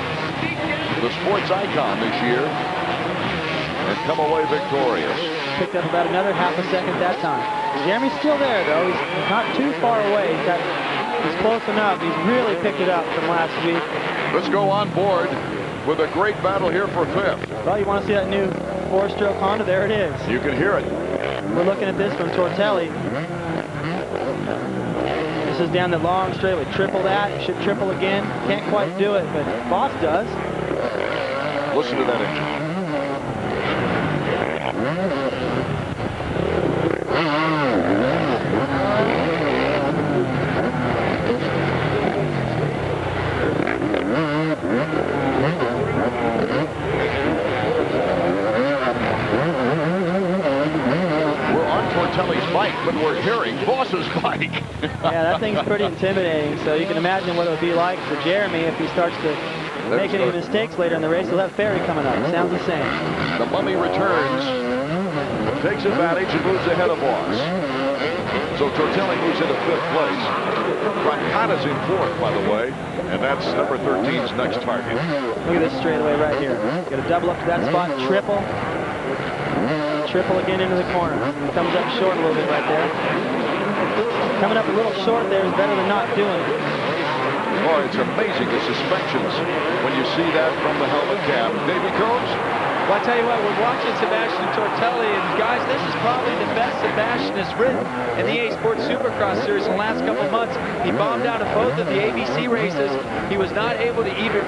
the sports icon this year, and come away victorious. Picked up about another half a second that time. Jeremy's still there, though. He's not too far away. He's close enough. He's really picked it up from last week. Let's go on board with a great battle here for 5th. Well, you want to see that new 4-stroke Honda? There it is. You can hear it. We're looking at this from Tortelli. This is down the long straightaway. Triple that. Should triple again. Can't quite do it, but Voss does. Listen to that engine. Tortelli's bike, but we're hearing Voss's bike. Yeah, that thing's pretty intimidating, so you can imagine what it would be like for Jeremy if he starts to make any mistakes later in the race. He'll have Ferry coming up. Sounds the same. The Mummy returns, takes advantage, and moves ahead of Voss. So Tortelli moves into 5th place. Roncada's in 4th, by the way, and that's number 13's next target. Look at this straightaway right here. Got to double up to that spot, triple. Triple again into the corner. Comes up short a little bit right there. Coming up a little short there is better than not doing it. Boy, it's amazing the suspensions when you see that from the helmet cam. Davey Combs? Well, I tell you what, we're watching Sebastien Tortelli, and guys, this is probably the best Sebastien has ridden in the EA Sports Supercross Series in the last couple months. He bombed out of both of the ABC races. He was not able to even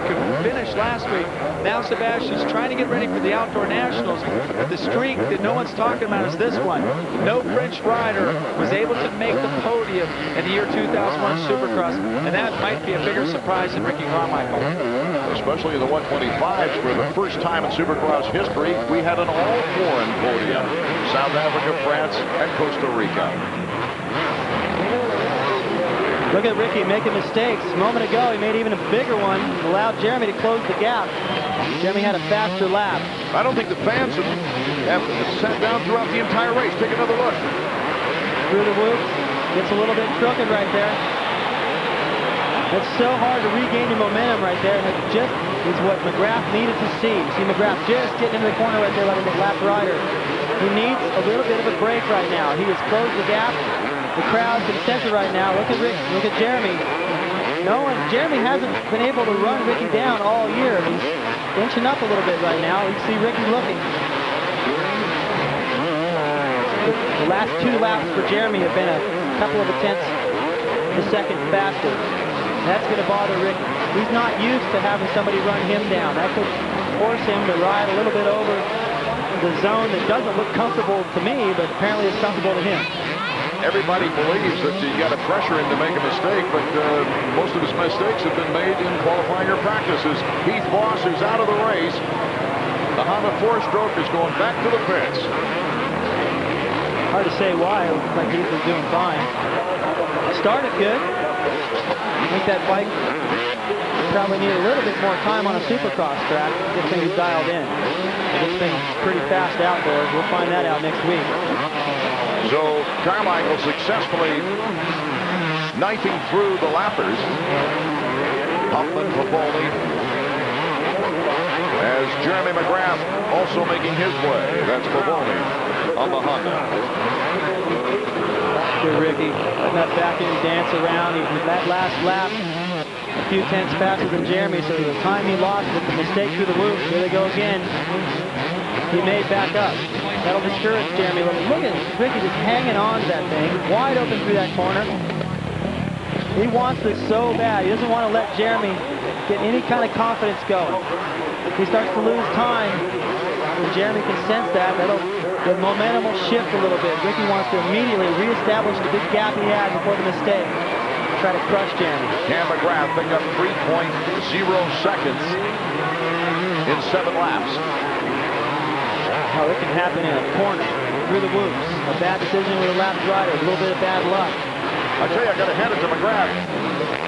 finish last week. Now Sebastien's trying to get ready for the Outdoor Nationals. The streak that no one's talking about is this one. No French rider was able to make the podium in the year 2001 Supercross, and that might be a bigger surprise than Ricky Carmichael. Especially in the 125s, for the first time in Supercross history, we had an all-foreign podium. South Africa, France, and Costa Rica. Look at Ricky making mistakes. A moment ago, he made even a bigger one, allowed Jeremy to close the gap. Jeremy had a faster lap. I don't think the fans have sat down throughout the entire race. Take another look. Through the whoop. Gets a little bit crooked right there. It's so hard to regain your momentum right there, and it just is what McGrath needed to see. You see McGrath just getting into the corner right there like a lap rider. He needs a little bit of a break right now. He has closed the gap. The crowd's consented right now. Look at Rick, look at Jeremy. Jeremy hasn't been able to run Ricky down all year. He's inching up a little bit right now. You see Ricky looking. The last 2 laps for Jeremy have been a couple of tenths a second faster. That's going to bother Rick. He's not used to having somebody run him down. That could force him to ride a little bit over the zone that doesn't look comfortable to me, but apparently it's comfortable to him. Everybody believes that you got to pressure him to make a mistake, but most of his mistakes have been made in qualifying or practices. Heath Voss is out of the race. The Honda 4-stroke is going back to the pits. Hard to say why. It looks like Heath was doing fine. Started good. I think that bike probably needed a little bit more time on a Supercross track to get things dialed in. This thing's pretty fast outdoors. We'll find that out next week. So Carmichael successfully knifing through the lappers. Huffman, Papoli, as Jeremy McGrath also making his way. That's Papoli on the Honda. Good Ricky, letting that back end dance around. That last lap, a few tenths faster than Jeremy, so the time he lost with the mistake through the whoop, here they go again. He made back up. That'll discourage Jeremy. Look at Ricky just hanging on to that thing, wide open through that corner. He wants this so bad. He doesn't want to let Jeremy get any kind of confidence going. If he starts to lose time, and Jeremy can sense that, the momentum will shift a little bit. Ricky wants to immediately reestablish the big gap he had before the mistake. Try to crush Jeremy. Cam McGrath picked up 3.0 seconds in 7 laps. Oh, it can happen in a corner, through the whoops. A bad decision with a lap rider, a little bit of bad luck. I tell you, I got to hand it to McGrath.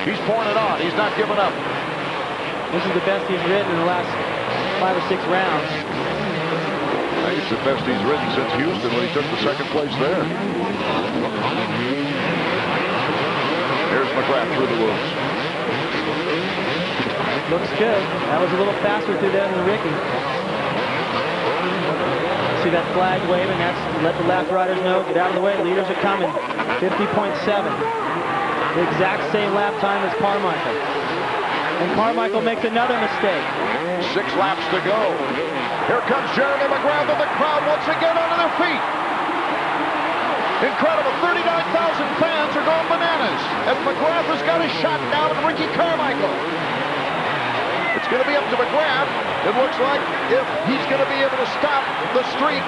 He's pouring it on. He's not giving up. This is the best he's ridden in the last 5 or 6 rounds. I think it's the best he's ridden since Houston when he took the 2nd place there. Here's McGrath through the woods. Looks good. That was a little faster through there than Ricky. See that flag waving? That's to let the lap riders know, get out of the way, leaders are coming. 50.7. The exact same lap time as Carmichael. And Carmichael makes another mistake. 6 laps to go. Here comes Jeremy McGrath and the crowd once again onto their feet. Incredible, 39,000 fans are going bananas as McGrath has got a shot down at Ricky Carmichael. It's going to be up to McGrath. It looks like if he's going to be able to stop the streak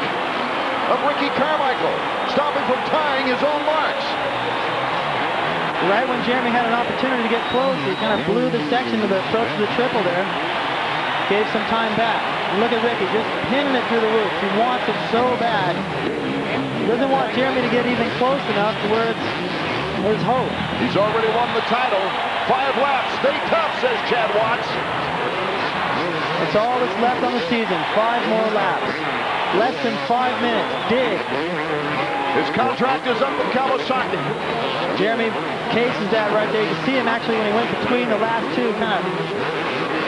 of Ricky Carmichael, stopping from tying his own marks. Right when Jeremy had an opportunity to get close, he kind of blew the section to the approach to the triple there. Gave some time back. And look at Ricky, just pinning it through the roof. He wants it so bad. He doesn't want Jeremy to get even close enough to where there's hope. He's already won the title. 5 laps. Stay tough, says Chad Watts. That's all that's left on the season. 5 more laps. Less than 5 minutes. Dig. His contract is up with Kawasaki. Jeremy cases that right there. You can see him actually when he went between the last two, kind of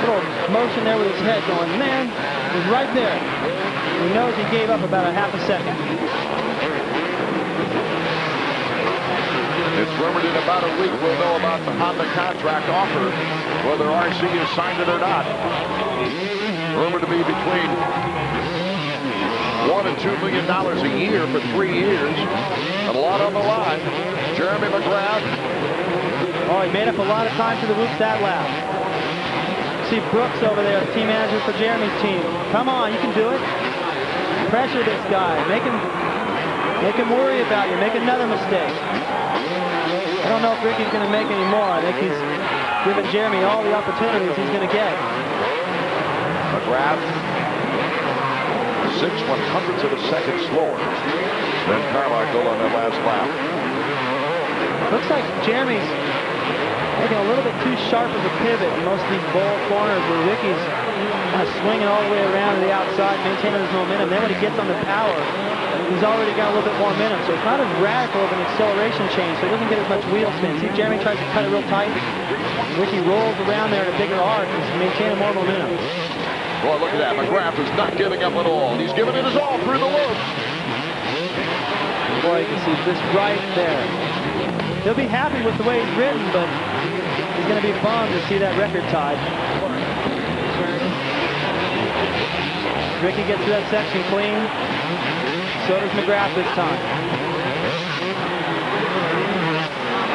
little motion there with his head going, man, he's right there. He knows he gave up about a half a second. It's rumored in about a week we'll know about the Honda contract offer, whether RC has signed it or not. Rumored to be between $1 and $2 million a year for 3 years. And a lot on the line. Jeremy McGrath. Oh, he made up a lot of time to the roof that lap. See Brooks over there, the team manager for Jeremy's team. Come on, you can do it. Pressure this guy. Make him worry about you. Make another mistake. I don't know if Ricky's going to make any more. I think he's given Jeremy all the opportunities he's going to get. McGrath, 6/100ths of a second slower than Carmichael on that last lap. Looks like Jeremy's making a little bit too sharp of a pivot in most of these bowl corners where Ricky's kind of swinging all the way around to the outside, maintaining his momentum. Then when he gets on the power, he's already got a little bit more momentum. So it's not as radical of an acceleration change, so he doesn't get as much wheel spin. See, Jeremy tries to cut it real tight. Ricky rolls around there in a bigger arc. He's maintaining more momentum. Boy, look at that. McGrath is not giving up at all. He's giving it his all through the loop. Boy, you can see this right there. He'll be happy with the way he's ridden, but he's going to be bummed to see that record tied. Ricky gets through that section clean. So does McGrath this time.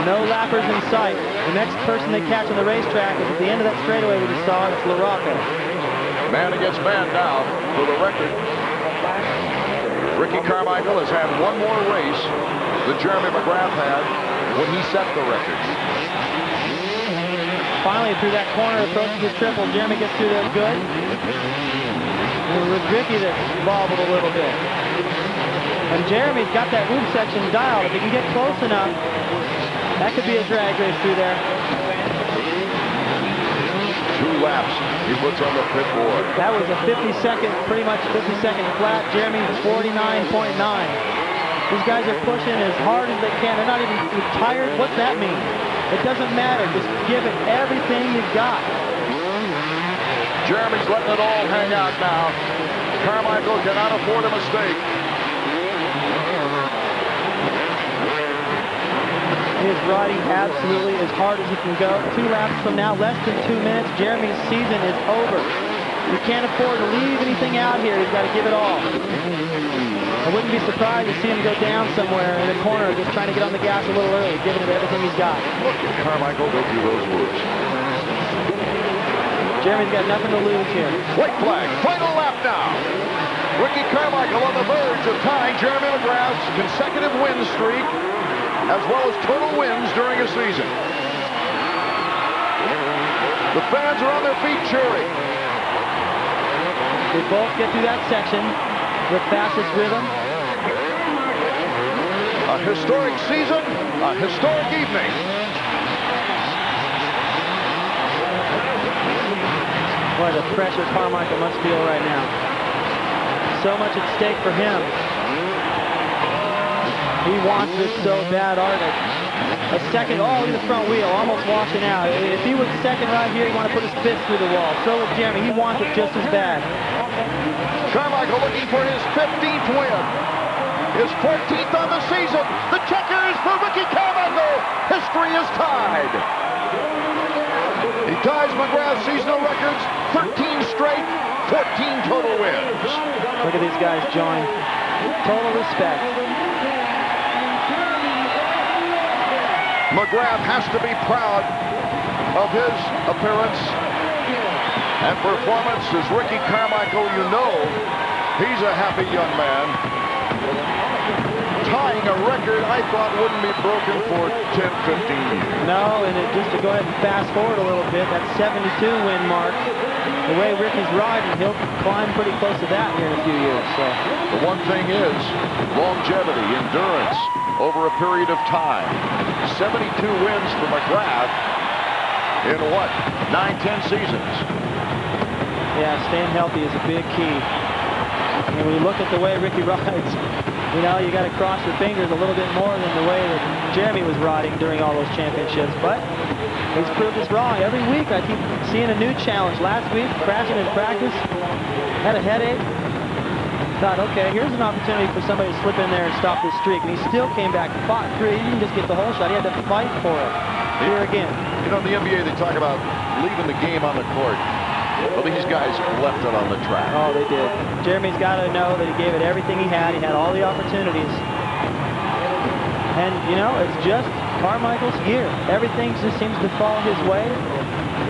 No lappers in sight. The next person they catch on the racetrack is at the end of that straightaway we just saw. It's LaRocco. Man against man now for the record. Ricky Carmichael has had one more race than Jeremy McGrath had when he set the record. Finally, through that corner, approaches the triple. Jeremy gets through there good. And it was Ricky that bobbled a little bit. And Jeremy's got that roof section dialed. If he can get close enough, that could be a drag race through there. 2 laps he puts on the pit board. That was a 50-second, pretty much 50-second flat. Jeremy 49.9. These guys are pushing as hard as they can. They're not even tired. What's that mean? It doesn't matter. Just give it everything you've got. Jeremy's letting it all hang out now. Carmichael cannot afford a mistake. He is riding absolutely as hard as he can go. 2 laps from now, less than 2 minutes. Jeremy's season is over. You can't afford to leave anything out here. He's got to give it all. I wouldn't be surprised to see him go down somewhere in the corner, just trying to get on the gas a little early, giving it everything he's got. Look at Carmichael go through those woods. Jeremy's got nothing to lose here. White flag, final lap now. Ricky Carmichael on the verge of tying Jeremy McGrath's consecutive win streak, as well as total wins during a season. The fans are on their feet cheering. They both get through that section with fastest rhythm. A historic season, a historic evening. Boy, the pressure Carmichael must feel right now. So much at stake for him. He wants this so bad, Arctic. A second, oh, look at the front wheel, almost washing out. If he was second right here, he'd want to put his fist through the wall. So would Jeremy, he wants it just as bad. Carmichael looking for his 15th win. His 14th on the season. The checkers for Ricky Carmichael. History is tied. He ties McGrath's seasonal records, 13 straight, 14 total wins. Look at these guys join. Total respect. McGrath has to be proud of his appearance and performance. As Ricky Carmichael, you know, he's a happy young man. Tying a record I thought wouldn't be broken for 10, 15 years. No, and just to go ahead and fast forward a little bit, that 72 win mark, the way Ricky's riding, he'll climb pretty close to that here in a few years. So the one thing is longevity, endurance over a period of time. 72 wins for McGrath in what, 9-10 seasons. Yeah, staying healthy is a big key. And when you look at the way Ricky rides, you know, you got to cross your fingers a little bit more than the way that Jeremy was riding during all those championships. But he's proved us wrong. Every week I keep seeing a new challenge. Last week, crashing in practice, had a headache. Thought, okay, here's an opportunity for somebody to slip in there and stop this streak. And he still came back and fought through. He didn't just get the whole shot. He had to fight for it. Here again. You know, in the NBA, they talk about leaving the game on the court. Well, these guys left it on the track. Oh, they did. Jeremy's got to know that he gave it everything he had. He had all the opportunities. And, you know, it's just Carmichael's year. Everything just seems to fall his way.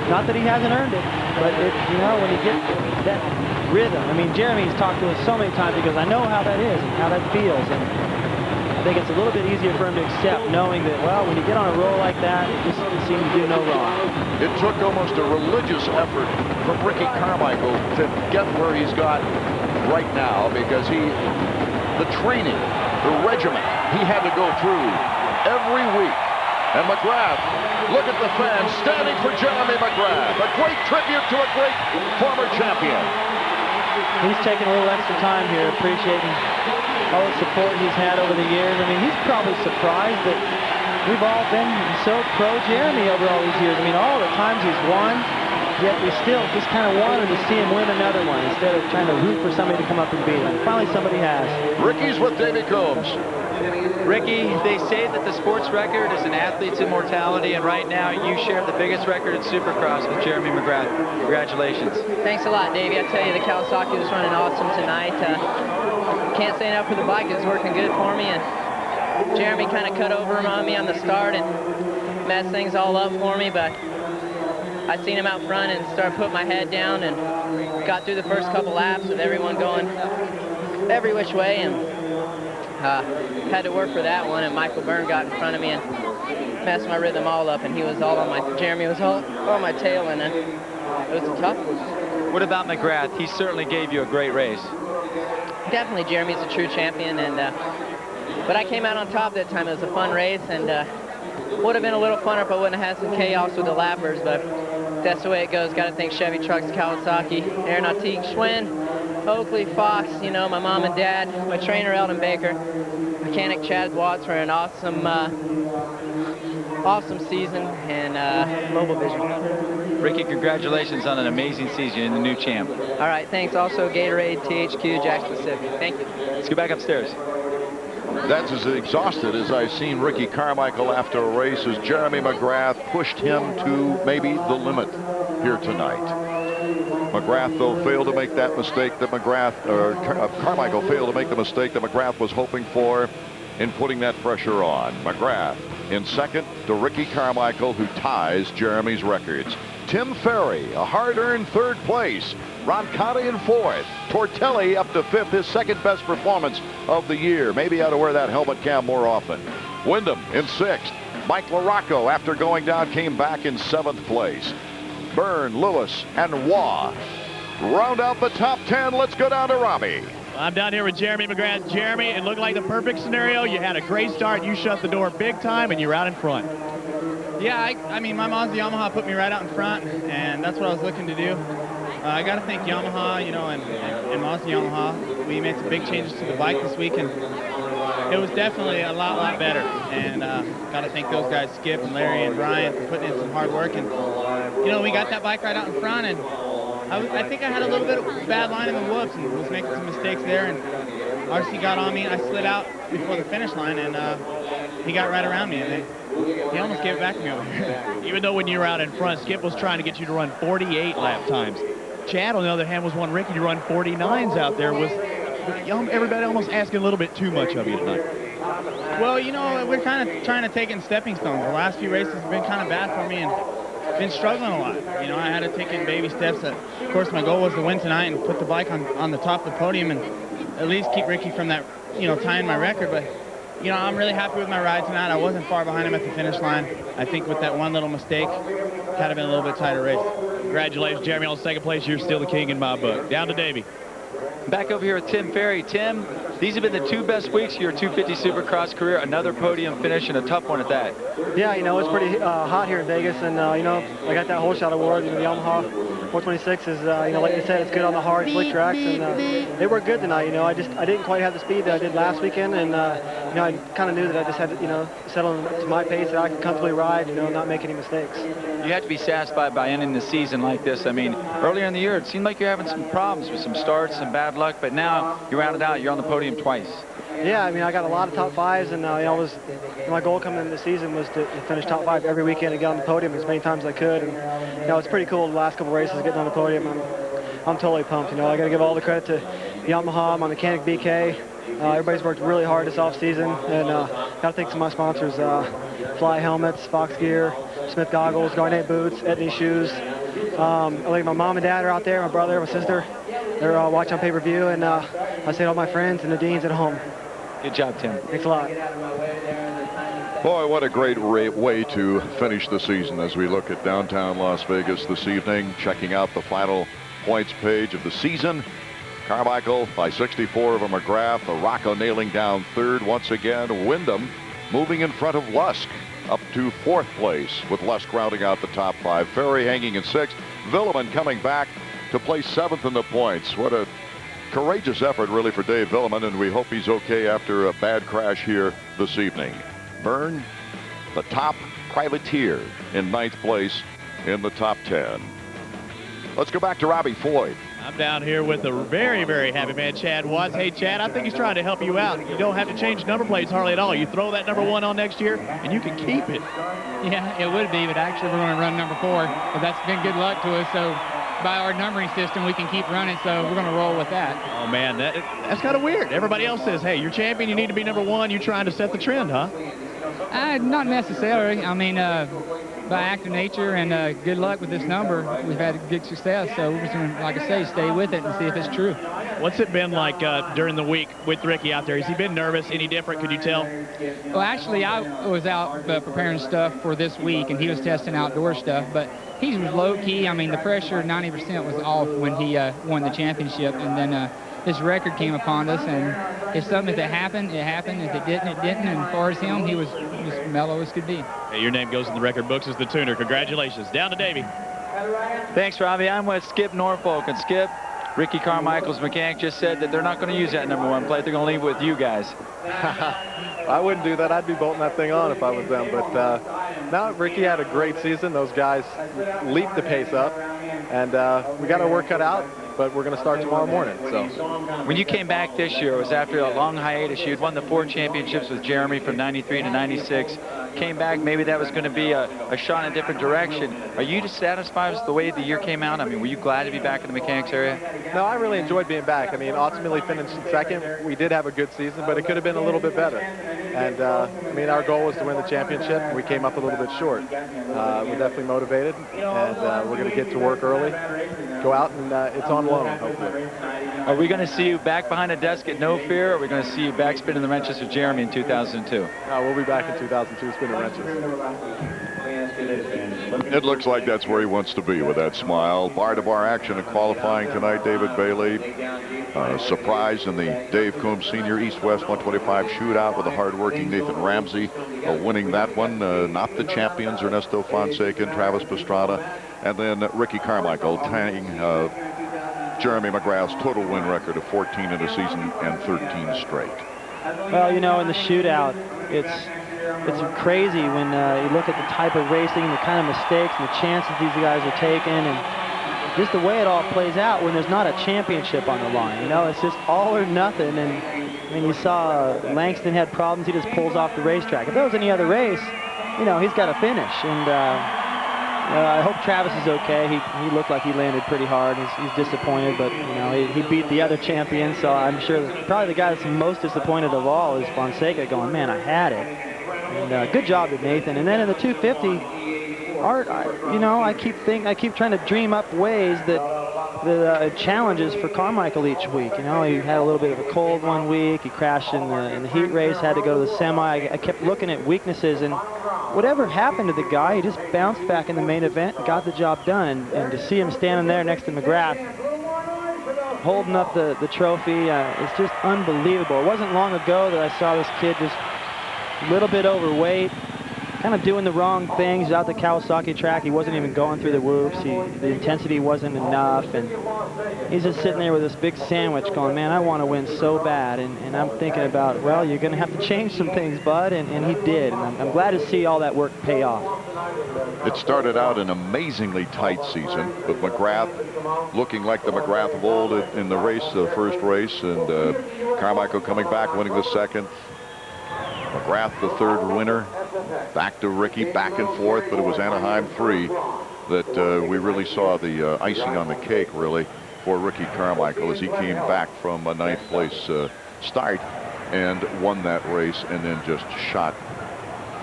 Not that he hasn't earned it, but, you know, when you get that rhythm. I mean, Jeremy's talked to us so many times because I know how that is and how that feels. And I think it's a little bit easier for him to accept knowing that, well, when you get on a roll like that, it just seems to do no wrong. It took almost a religious effort from Ricky Carmichael to get where he's got right now because the training, the regimen he had to go through every week. And McGrath, look at the fans standing for Jeremy McGrath. A great tribute to a great former champion. He's taking a little extra time here, appreciating all the support he's had over the years. I mean, he's probably surprised that we've all been so pro-Jeremy over all these years. I mean, all the times he's won, yet we still just kind of wanted to see him win another one instead of trying to root for somebody to come up and beat him. Finally, somebody has. Ricky's with Davey Combs. Ricky, they say that the sports record is an athlete's immortality, and right now you share the biggest record in Supercross with Jeremy McGrath. Congratulations. Thanks a lot, Davey. I tell you, the Kawasaki was running awesome tonight. Can't say enough for the bike. It was working good for me, and Jeremy kind of cut over on me on the start and messed things all up for me, but I seen him out front and started putting my head down and got through the first couple laps with everyone going every which way, and had to work for that one, and Michael Byrne got in front of me and messed my rhythm all up, and he was all on my, Jeremy was all on my tail, and it was a tough one. What about McGrath? He certainly gave you a great race. Definitely, Jeremy's a true champion, and but I came out on top that time. It was a fun race, and would have been a little funner if I wouldn't have had some chaos with the lappers, but that's the way it goes. Got to thank Chevy Trucks, Kawasaki, Aeronautique, Schwinn, Oakley, Fox, you know, my mom and dad, my trainer, Eldon Baker, mechanic Chad Watts for an awesome awesome season, and Mobile Vision. Ricky, congratulations on an amazing season in the new champ. All right, thanks. Also, Gatorade, THQ, Jack Pacific. Thank you. Let's go back upstairs. That's as exhausted as I've seen Ricky Carmichael after a race as Jeremy McGrath pushed him to maybe the limit here tonight. McGrath, though, failed to make that mistake that Carmichael failed to make the mistake that McGrath was hoping for in putting that pressure on. McGrath in second to Ricky Carmichael, who ties Jeremy's records. Tim Ferry, a hard-earned third place. Roncada in fourth. Tortelli up to fifth, his second best performance of the year. Maybe ought to wear that helmet cam more often. Windham in sixth. Mike LaRocco, after going down, came back in seventh place. Byrne, Lewis, and Waugh round out the top 10. Let's go down to Robbie. I'm down here with Jeremy McGrath. Jeremy, it looked like the perfect scenario. You had a great start. You shut the door big time, and you're out in front. Yeah, I mean, my Mazda Yamaha put me right out in front, and that's what I was looking to do. I got to thank Yamaha, you know, and Mazda Yamaha. We made some big changes to the bike this week, and it was definitely a lot better. And got to thank those guys, Skip and Larry and Brian, for putting in some hard work. And, you know, we got that bike right out in front, and I think I had a little bit of bad line in the whoops and was making some mistakes there. And RC got on me. I slid out before the finish line, and he got right around me, and then he almost gave it back to me over here. Even though when you were out in front, Skip was trying to get you to run 48 lap times. Chad, on the other hand, was wanting Ricky to run 49s out there. Was everybody almost asking a little bit too much of you tonight? Well, you know, we're kind of trying to take it in stepping stones. The last few races have been kind of bad for me and been struggling a lot. You know, I had to take in baby steps. Of course, my goal was to win tonight and put the bike on the top of the podium and at least keep Ricky from that, you know, tying my record. But, you know, I'm really happy with my ride tonight. I wasn't far behind him at the finish line. I think with that one little mistake, it had been a little bit tighter race. Congratulations, Jeremy, on second place. You're still the king in my book. Down to Davey. Back over here with Tim Ferry. Tim, these have been the 2 best weeks of your 250 Supercross career. Another podium finish and a tough one at that. Yeah, you know, it's pretty hot here in Vegas, and, you know, I got that whole shot award. You know, the Yamaha 426 is, you know, like you said, it's good on the hard, slick tracks, and they were good tonight. You know, I didn't quite have the speed that I did last weekend, and, you know, I kind of knew that I just had to, you know, settle to my pace that I could comfortably ride, you know, not make any mistakes. You have to be satisfied by ending the season like this. I mean, earlier in the year, it seemed like you're having some problems with some starts, some bad luck, but now you rounded out. You're on the podium twice. Yeah, I mean, I got a lot of top fives, and you know, my goal coming into the season was to finish top 5 every weekend and get on the podium as many times as I could. And you know, it's pretty cool the last couple races getting on the podium. I'm totally pumped. You know, I got to give all the credit to Yamaha, my mechanic BK. Everybody's worked really hard this off season, and got to thank some of my sponsors: Fly Helmets, Fox Gear, Smith Goggles, Garnet Boots, Etney Shoes. Like my mom and dad are out there, my brother, my sister. They're watching on pay-per-view, and I say to all my friends and the Deans at home. Good job, Tim. Thanks a lot. Boy, what a great way to finish the season as we look at downtown Las Vegas this evening, checking out the final points page of the season. Carmichael by 64 over McGrath. LaRocco nailing down third once again. Windham moving in front of Lusk up to 4th place with Lusk rounding out the top 5. Ferry hanging in 6th. Vuillemin coming back to place 7th in the points. What a courageous effort really for Dave Vuillemin, and we hope he's okay after a bad crash here this evening. Byrne, the top privateer, in 9th place in the top 10. Let's go back to Robbie Floyd. I'm down here with a very, very happy man, Chad Watts. Hey, Chad, I think he's trying to help you out. You don't have to change number plates hardly at all. You throw that number 1 on next year, and you can keep it. Yeah, it would be, but actually we're going to run number 4. But that's been good luck to us, so by our numbering system, we can keep running, so we're going to roll with that. Oh, man, that's kind of weird. Everybody else says, hey, you're champion, you need to be number 1. You're trying to set the trend, huh? Not necessarily. I mean, by act of nature and good luck with this number, we've had good success. So we're just going to, like I say, stay with it and see if it's true. What's it been like during the week with Ricky out there? Has he been nervous? Any different? Could you tell? Well, actually, I was out preparing stuff for this week, and he was testing outdoor stuff. But he was low-key. I mean, the pressure, 90% was off when he won the championship. And then this record came upon us, and if something that happened, it happened. If it didn't, it didn't. And as far as him, he was as mellow as could be. Hey, your name goes in the record books as the tuner. Congratulations. Down to Davey. Thanks, Robbie. I'm with Skip Norfolk. And Skip, Ricky Carmichael's mechanic just said that they're not going to use that number 1 plate. They're going to leave it with you guys. I wouldn't do that. I'd be bolting that thing on if I was them. But no, Ricky had a great season. Those guys leaped the pace up. And we got our work cut out, but we're going to start tomorrow morning. So when you came back this year, it was after a long hiatus. You had won the 4 championships with Jeremy from 93 to 96. Came back, maybe that was going to be a shot in a different direction. Are you satisfied with the way the year came out? I mean, were you glad to be back in the mechanics area? No, I really enjoyed being back. I mean, ultimately finished in 2nd. We did have a good season, but it could have been a little bit better. And, I mean, our goal was to win the championship, and we came up a little bit short. We're definitely motivated, and we're going to get to work early, go out, and it's on loan, hopefully. Are we going to see you back behind a desk at No Fear, or are we going to see you back spinning the wrenches with Jeremy in 2002? No, we'll be back in 2002 spinning wrenches. It looks like that's where he wants to be with that smile. Bar-to-bar action in qualifying tonight. David Bailey, surprise in the Dave Coombs Sr. East-West 125 shootout with a hard-working Nathan Ramsey winning that one. Not the champions, Ernesto Fonseca and Travis Pastrana. And then Ricky Carmichael tying Jeremy McGrath's total win record of 14 in a season and 13 straight. Well, you know, in the shootout, it's crazy when you look at the type of racing and the kind of mistakes and the chances these guys are taking. And, just the way it all plays out when there's not a championship on the line. You know, it's just all or nothing. And you saw Langston had problems. He just pulls off the racetrack. If there was any other race, you know, he's got to finish. And I hope Travis is okay. He looked like he landed pretty hard. He's disappointed, but you know, he beat the other champion. So I'm sure probably the guy that's most disappointed of all is Fonseca, going, man, I had it. And good job to Nathan. And then in the 250, Art, you know, I keep trying to dream up ways that challenges for Carmichael each week. You know, he had a little bit of a cold one week. He crashed in the heat race, had to go to the semi. I kept looking at weaknesses, and whatever happened to the guy, he just bounced back in the main event and got the job done. And to see him standing there next to McGrath, holding up the trophy, it's just unbelievable. It wasn't long ago that I saw this kid just a little bit overweight, kind of doing the wrong things out the Kawasaki track. He wasn't even going through the whoops. The intensity wasn't enough, and he's just sitting there with this big sandwich going, man, I want to win so bad. And I'm thinking about, well, you're going to have to change some things, bud, and he did. And I'm glad to see all that work pay off. It started out an amazingly tight season, but McGrath looking like the McGrath of old in the race, the first race, and Carmichael coming back, winning the second. McGrath, the third winner, back to Ricky, back and forth, but it was Anaheim 3 that we really saw the icing on the cake, really, for Ricky Carmichael as he came back from a 9th place start and won that race, and then just shot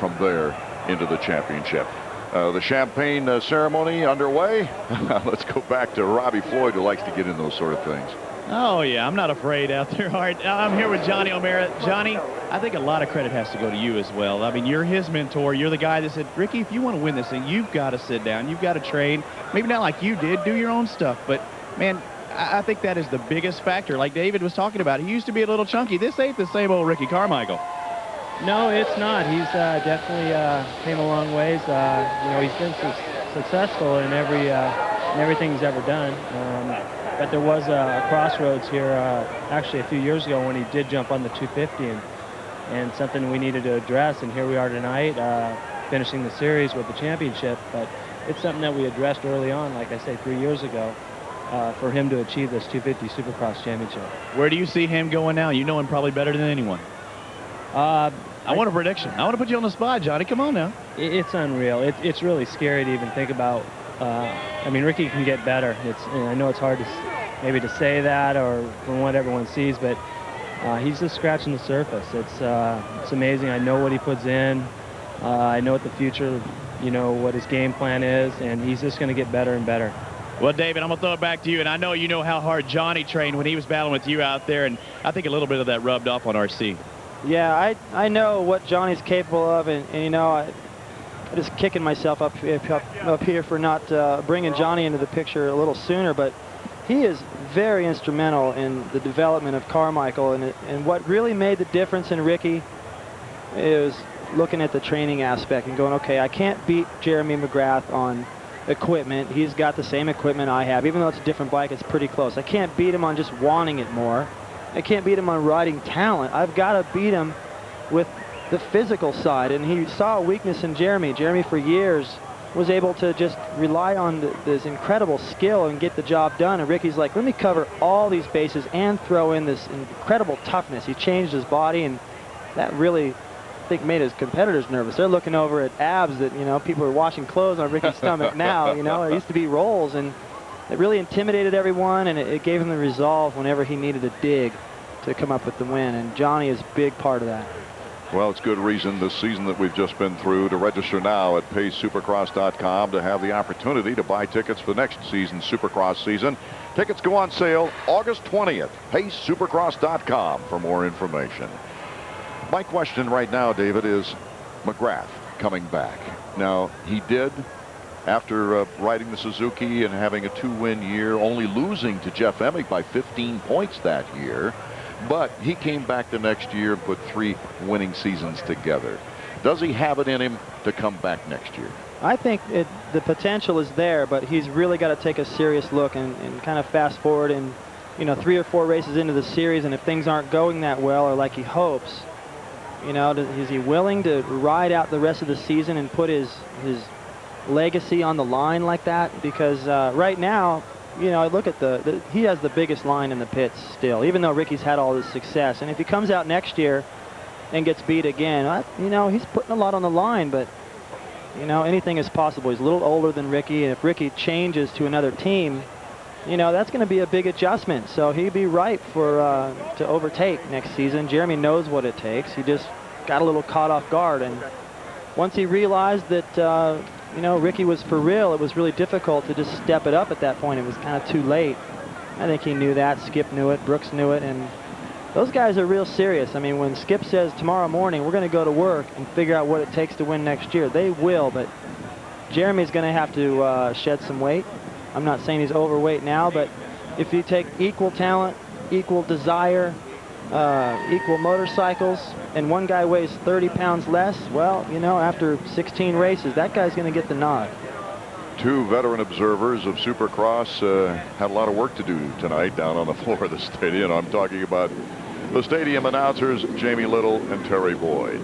from there into the championship. The champagne ceremony underway. Let's go back to Robbie Floyd, who likes to get in those sort of things. Oh, yeah, I'm not afraid out there, Art. I'm here with Johnny O'Mara. Johnny, I think a lot of credit has to go to you as well. I mean, you're his mentor. You're the guy that said, Ricky, if you want to win this thing, you've got to sit down. You've got to train. Maybe not like you did, do your own stuff. But, man, I think that is the biggest factor. Like David was talking about, he used to be a little chunky. This ain't the same old Ricky Carmichael. No, it's not. He's definitely came a long ways. You know, he's been successful in everything he's ever done. But there was a crossroads here actually a few years ago when he did jump on the 250, and something we needed to address. And here we are tonight, finishing the series with the championship. But it's something that we addressed early on, like I say, 3 years ago, for him to achieve this 250 Supercross Championship. Where do you see him going now? You know him probably better than anyone. I want a prediction. I want to put you on the spot, Johnny. Come on now. It's unreal. It's really scary to even think about. I mean, Ricky can get better. I know it's hard maybe to say that or from what everyone sees, but he's just scratching the surface. It's amazing. I know what he puts in. I know what the future, you know, what his game plan is, and he's just going to get better and better. Well, David, I'm going to throw it back to you, and I know you know how hard Johnny trained when he was battling with you out there, and I think a little bit of that rubbed off on RC. Yeah, I know what Johnny's capable of, and you know, I'm just kicking myself up here for not bringing Johnny into the picture a little sooner, but he is very instrumental in the development of Carmichael, and what really made the difference in Ricky is looking at the training aspect and going, okay, I can't beat Jeremy McGrath on equipment. He's got the same equipment I have. Even though it's a different bike, it's pretty close. I can't beat him on just wanting it more. I can't beat him on riding talent. I've got to beat him with the physical side, and he saw a weakness in Jeremy. Jeremy for years was able to just rely on this incredible skill and get the job done, and Ricky's like, let me cover all these bases and throw in this incredible toughness. He changed his body, and that really, I think, made his competitors nervous. They're looking over at abs that, you know, people are washing clothes on Ricky's stomach now. You know, there used to be rolls, and it really intimidated everyone, and it gave him the resolve whenever he needed a dig to come up with the win, and Johnny is a big part of that. Well, it's good reason this season that we've just been through to register now at paysupercross.com to have the opportunity to buy tickets for next season's Supercross season. Tickets go on sale August 20th. Paysupercross.com for more information. My question right now, David, is McGrath coming back. Now, he did, after riding the Suzuki and having a 2-win year, only losing to Jeff Emig by 15 points that year. But he came back the next year and put 3 winning seasons together. Does he have it in him to come back next year? I think the potential is there, but he's really got to take a serious look and kind of fast forward and, you know, 3 or 4 races into the series, and if things aren't going that well or like he hopes, you know, is he willing to ride out the rest of the season and put his legacy on the line like that? Because right now, you know, I look at he has the biggest line in the pits still, even though Ricky's had all this success. And if he comes out next year and gets beat again, you know, he's putting a lot on the line, but, you know, anything is possible. He's a little older than Ricky, and if Ricky changes to another team, you know, that's going to be a big adjustment. So he'd be ripe for to overtake next season. Jeremy knows what it takes. He just got a little caught off guard, and once he realized that, you know, Ricky was for real, it was really difficult to just step it up at that point. It was kind of too late. I think he knew that. Skip knew it. Brooks knew it. And those guys are real serious. I mean, when Skip says tomorrow morning we're going to go to work and figure out what it takes to win next year, they will. But Jeremy's going to have to shed some weight. I'm not saying he's overweight now, but if you take equal talent, equal desire, equal motorcycles, and one guy weighs 30 pounds less, well, you know, after 16 races, that guy's going to get the nod. Two veteran observers of Supercross had a lot of work to do tonight down on the floor of the stadium. I'm talking about the stadium announcers, Jamie Little and Terry Boyd.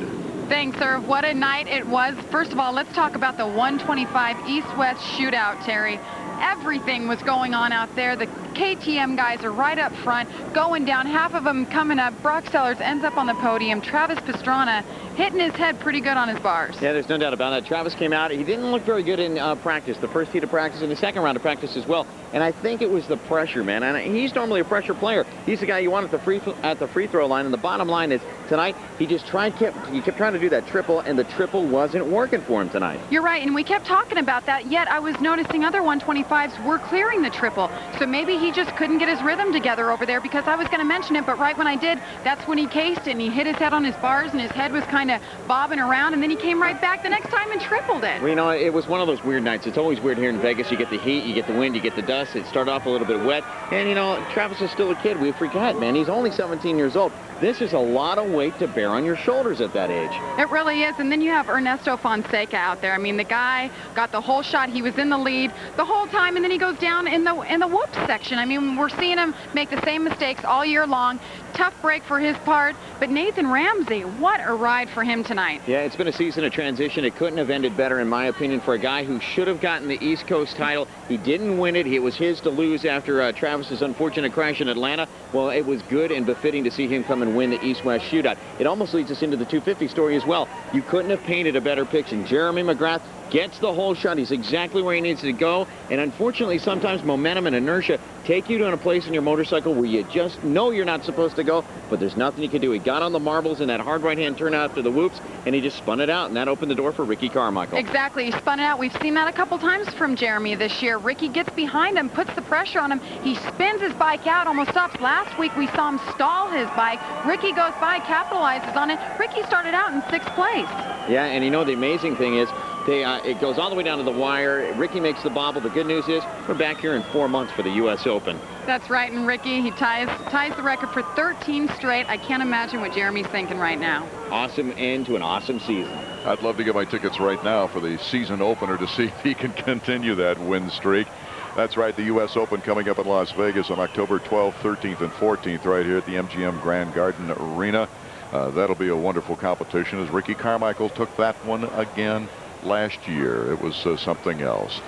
Thanks, sir. What a night it was. First of all, let's talk about the 125 East-West shootout, Terry. Everything was going on out there. The KTM guys are right up front, going down, half of them coming up. Brock Sellers ends up on the podium. Travis Pastrana hitting his head pretty good on his bars. Yeah, there's no doubt about that. Travis came out. He didn't look very good in practice, the first heat of practice and the second round of practice as well. And I think it was the pressure, man. And he's normally a pressure player. He's the guy you want at the free throw line. And the bottom line is tonight he just kept trying to do that triple, and the triple wasn't working for him tonight. You're right, and we kept talking about that. Yet I was noticing other 125s were clearing the triple. So maybe he just couldn't get his rhythm together over there, because I was going to mention it, but right when I did, that's when he cased it and he hit his head on his bars and his head was kind of bobbing around, and then he came right back the next time and tripled it. Well, you know, it was one of those weird nights. It's always weird here in Vegas. You get the heat, you get the wind, you get the dust. It started off a little bit wet, and you know, Travis is still a kid. We forget, man. He's only 17 years old. This is a lot of weight to bear on your shoulders at that age. It really is. And then you have Ernesto Fonseca out there. I mean, the guy got the whole shot. He was in the lead the whole time, and then he goes down in the whoops section. I mean, we're seeing him make the same mistakes all year long. Tough break for his part. But Nathan Ramsey, what a ride for him tonight. Yeah, it's been a season of transition. It couldn't have ended better, in my opinion, for a guy who should have gotten the East Coast title. He didn't win it. It was his to lose after Travis's unfortunate crash in Atlanta. Well, it was good and befitting to see him come and win the East-West shootout. It almost leads us into the 250 story as well. You couldn't have painted a better picture. Jeremy McGrath gets the whole shot. He's exactly where he needs to go. And unfortunately, sometimes momentum and inertia take you to a place in your motorcycle where you just know you're not supposed to go, but there's nothing you can do. He got on the marbles in that hard right-hand turn after the whoops, and he just spun it out, and that opened the door for Ricky Carmichael. Exactly. He spun it out. We've seen that a couple times from Jeremy this year. Ricky gets behind him, puts the pressure on him. He spins his bike out, almost stops. Last week, we saw him stall his bike. Ricky goes by, capitalizes on it. Ricky started out in 6th place. Yeah, and you know, the amazing thing is, it goes all the way down to the wire. Ricky makes the bobble. The good news is we're back here in 4 months for the U.S. Open. That's right, and Ricky, he ties the record for 13 straight. I can't imagine what Jeremy's thinking right now. Awesome end to an awesome season. I'd love to get my tickets right now for the season opener to see if he can continue that win streak. That's right, the U.S. Open coming up in Las Vegas on October 12th, 13th, and 14th right here at the MGM Grand Garden Arena. That'll be a wonderful competition, as Ricky Carmichael took that one again last year. It was something else.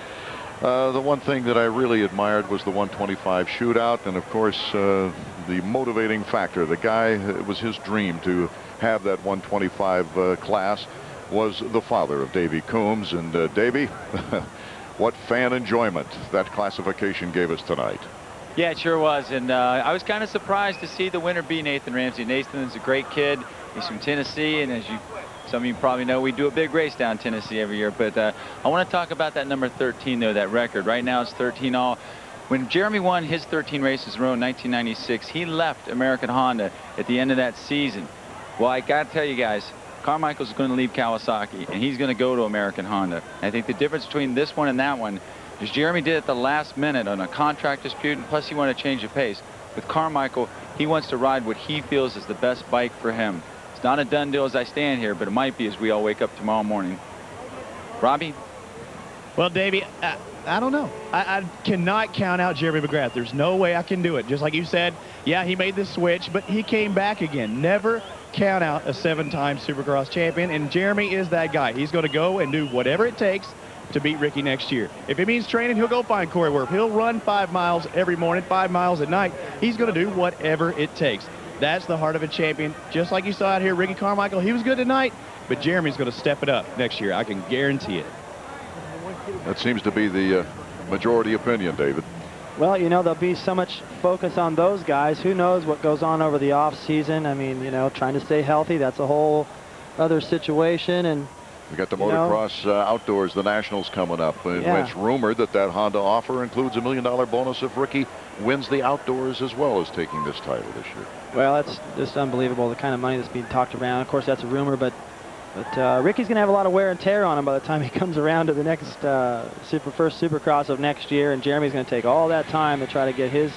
The one thing that I really admired was the 125 shootout, and of course the motivating factor. The guy, it was his dream to have that 125 class, was the father of Davey Coombs. And Davey, what fan enjoyment that classification gave us tonight. Yeah, it sure was, and I was kind of surprised to see the winner be Nathan Ramsey. Nathan's a great kid. He's from Tennessee, and as some of you probably know, we do a big race down Tennessee every year. But I want to talk about that number 13, though, that record. Right now it's 13 all. When Jeremy won his 13 races in a row in 1996, he left American Honda at the end of that season. Well, I got to tell you guys, Carmichael's going to leave Kawasaki, and he's going to go to American Honda. I think the difference between this one and that one is Jeremy did it at the last minute on a contract dispute, and plus he wanted to change the pace. With Carmichael, he wants to ride what he feels is the best bike for him. It's not a done deal as I stand here, but it might be as we all wake up tomorrow morning. Robbie? Well, Davey, I don't know. I cannot count out Jeremy McGrath. There's no way I can do it. Just like you said, yeah, he made the switch, but he came back again. Never count out a 7-time Supercross champion, and Jeremy is that guy. He's going to go and do whatever it takes to beat Ricky next year. If it means training, he'll go find Corey Werf. He'll run 5 miles every morning, 5 miles at night. He's going to do whatever it takes. That's the heart of a champion. Just like you saw out here, Ricky Carmichael, he was good tonight, but Jeremy's going to step it up next year. I can guarantee it. That seems to be the majority opinion, David. Well, you know, there'll be so much focus on those guys. Who knows what goes on over the off season? I mean, you know, trying to stay healthy, that's a whole other situation. And we got the motocross outdoors, the Nationals coming up. And it's rumored that Honda offer includes $1 million bonus if Ricky wins the outdoors as well as taking this title this year. Well, that's just unbelievable, the kind of money that's being talked around. Of course, that's a rumor, but Ricky's going to have a lot of wear and tear on him by the time he comes around to the next first Supercross of next year, and Jeremy's going to take all that time to try to get his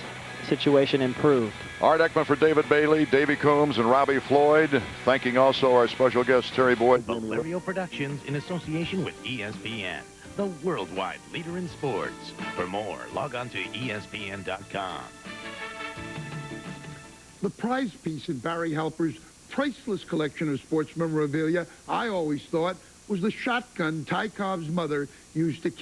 situation improved. Art Ekman for David Bailey, Davey Coombs, and Robbie Floyd. Thanking also our special guest, Terry Boyd. Valerio Productions in association with ESPN, the worldwide leader in sports. For more, log on to ESPN.com. The prize piece in Barry Halper's priceless collection of sports memorabilia, I always thought, was the shotgun Ty Cobb's mother used to kill.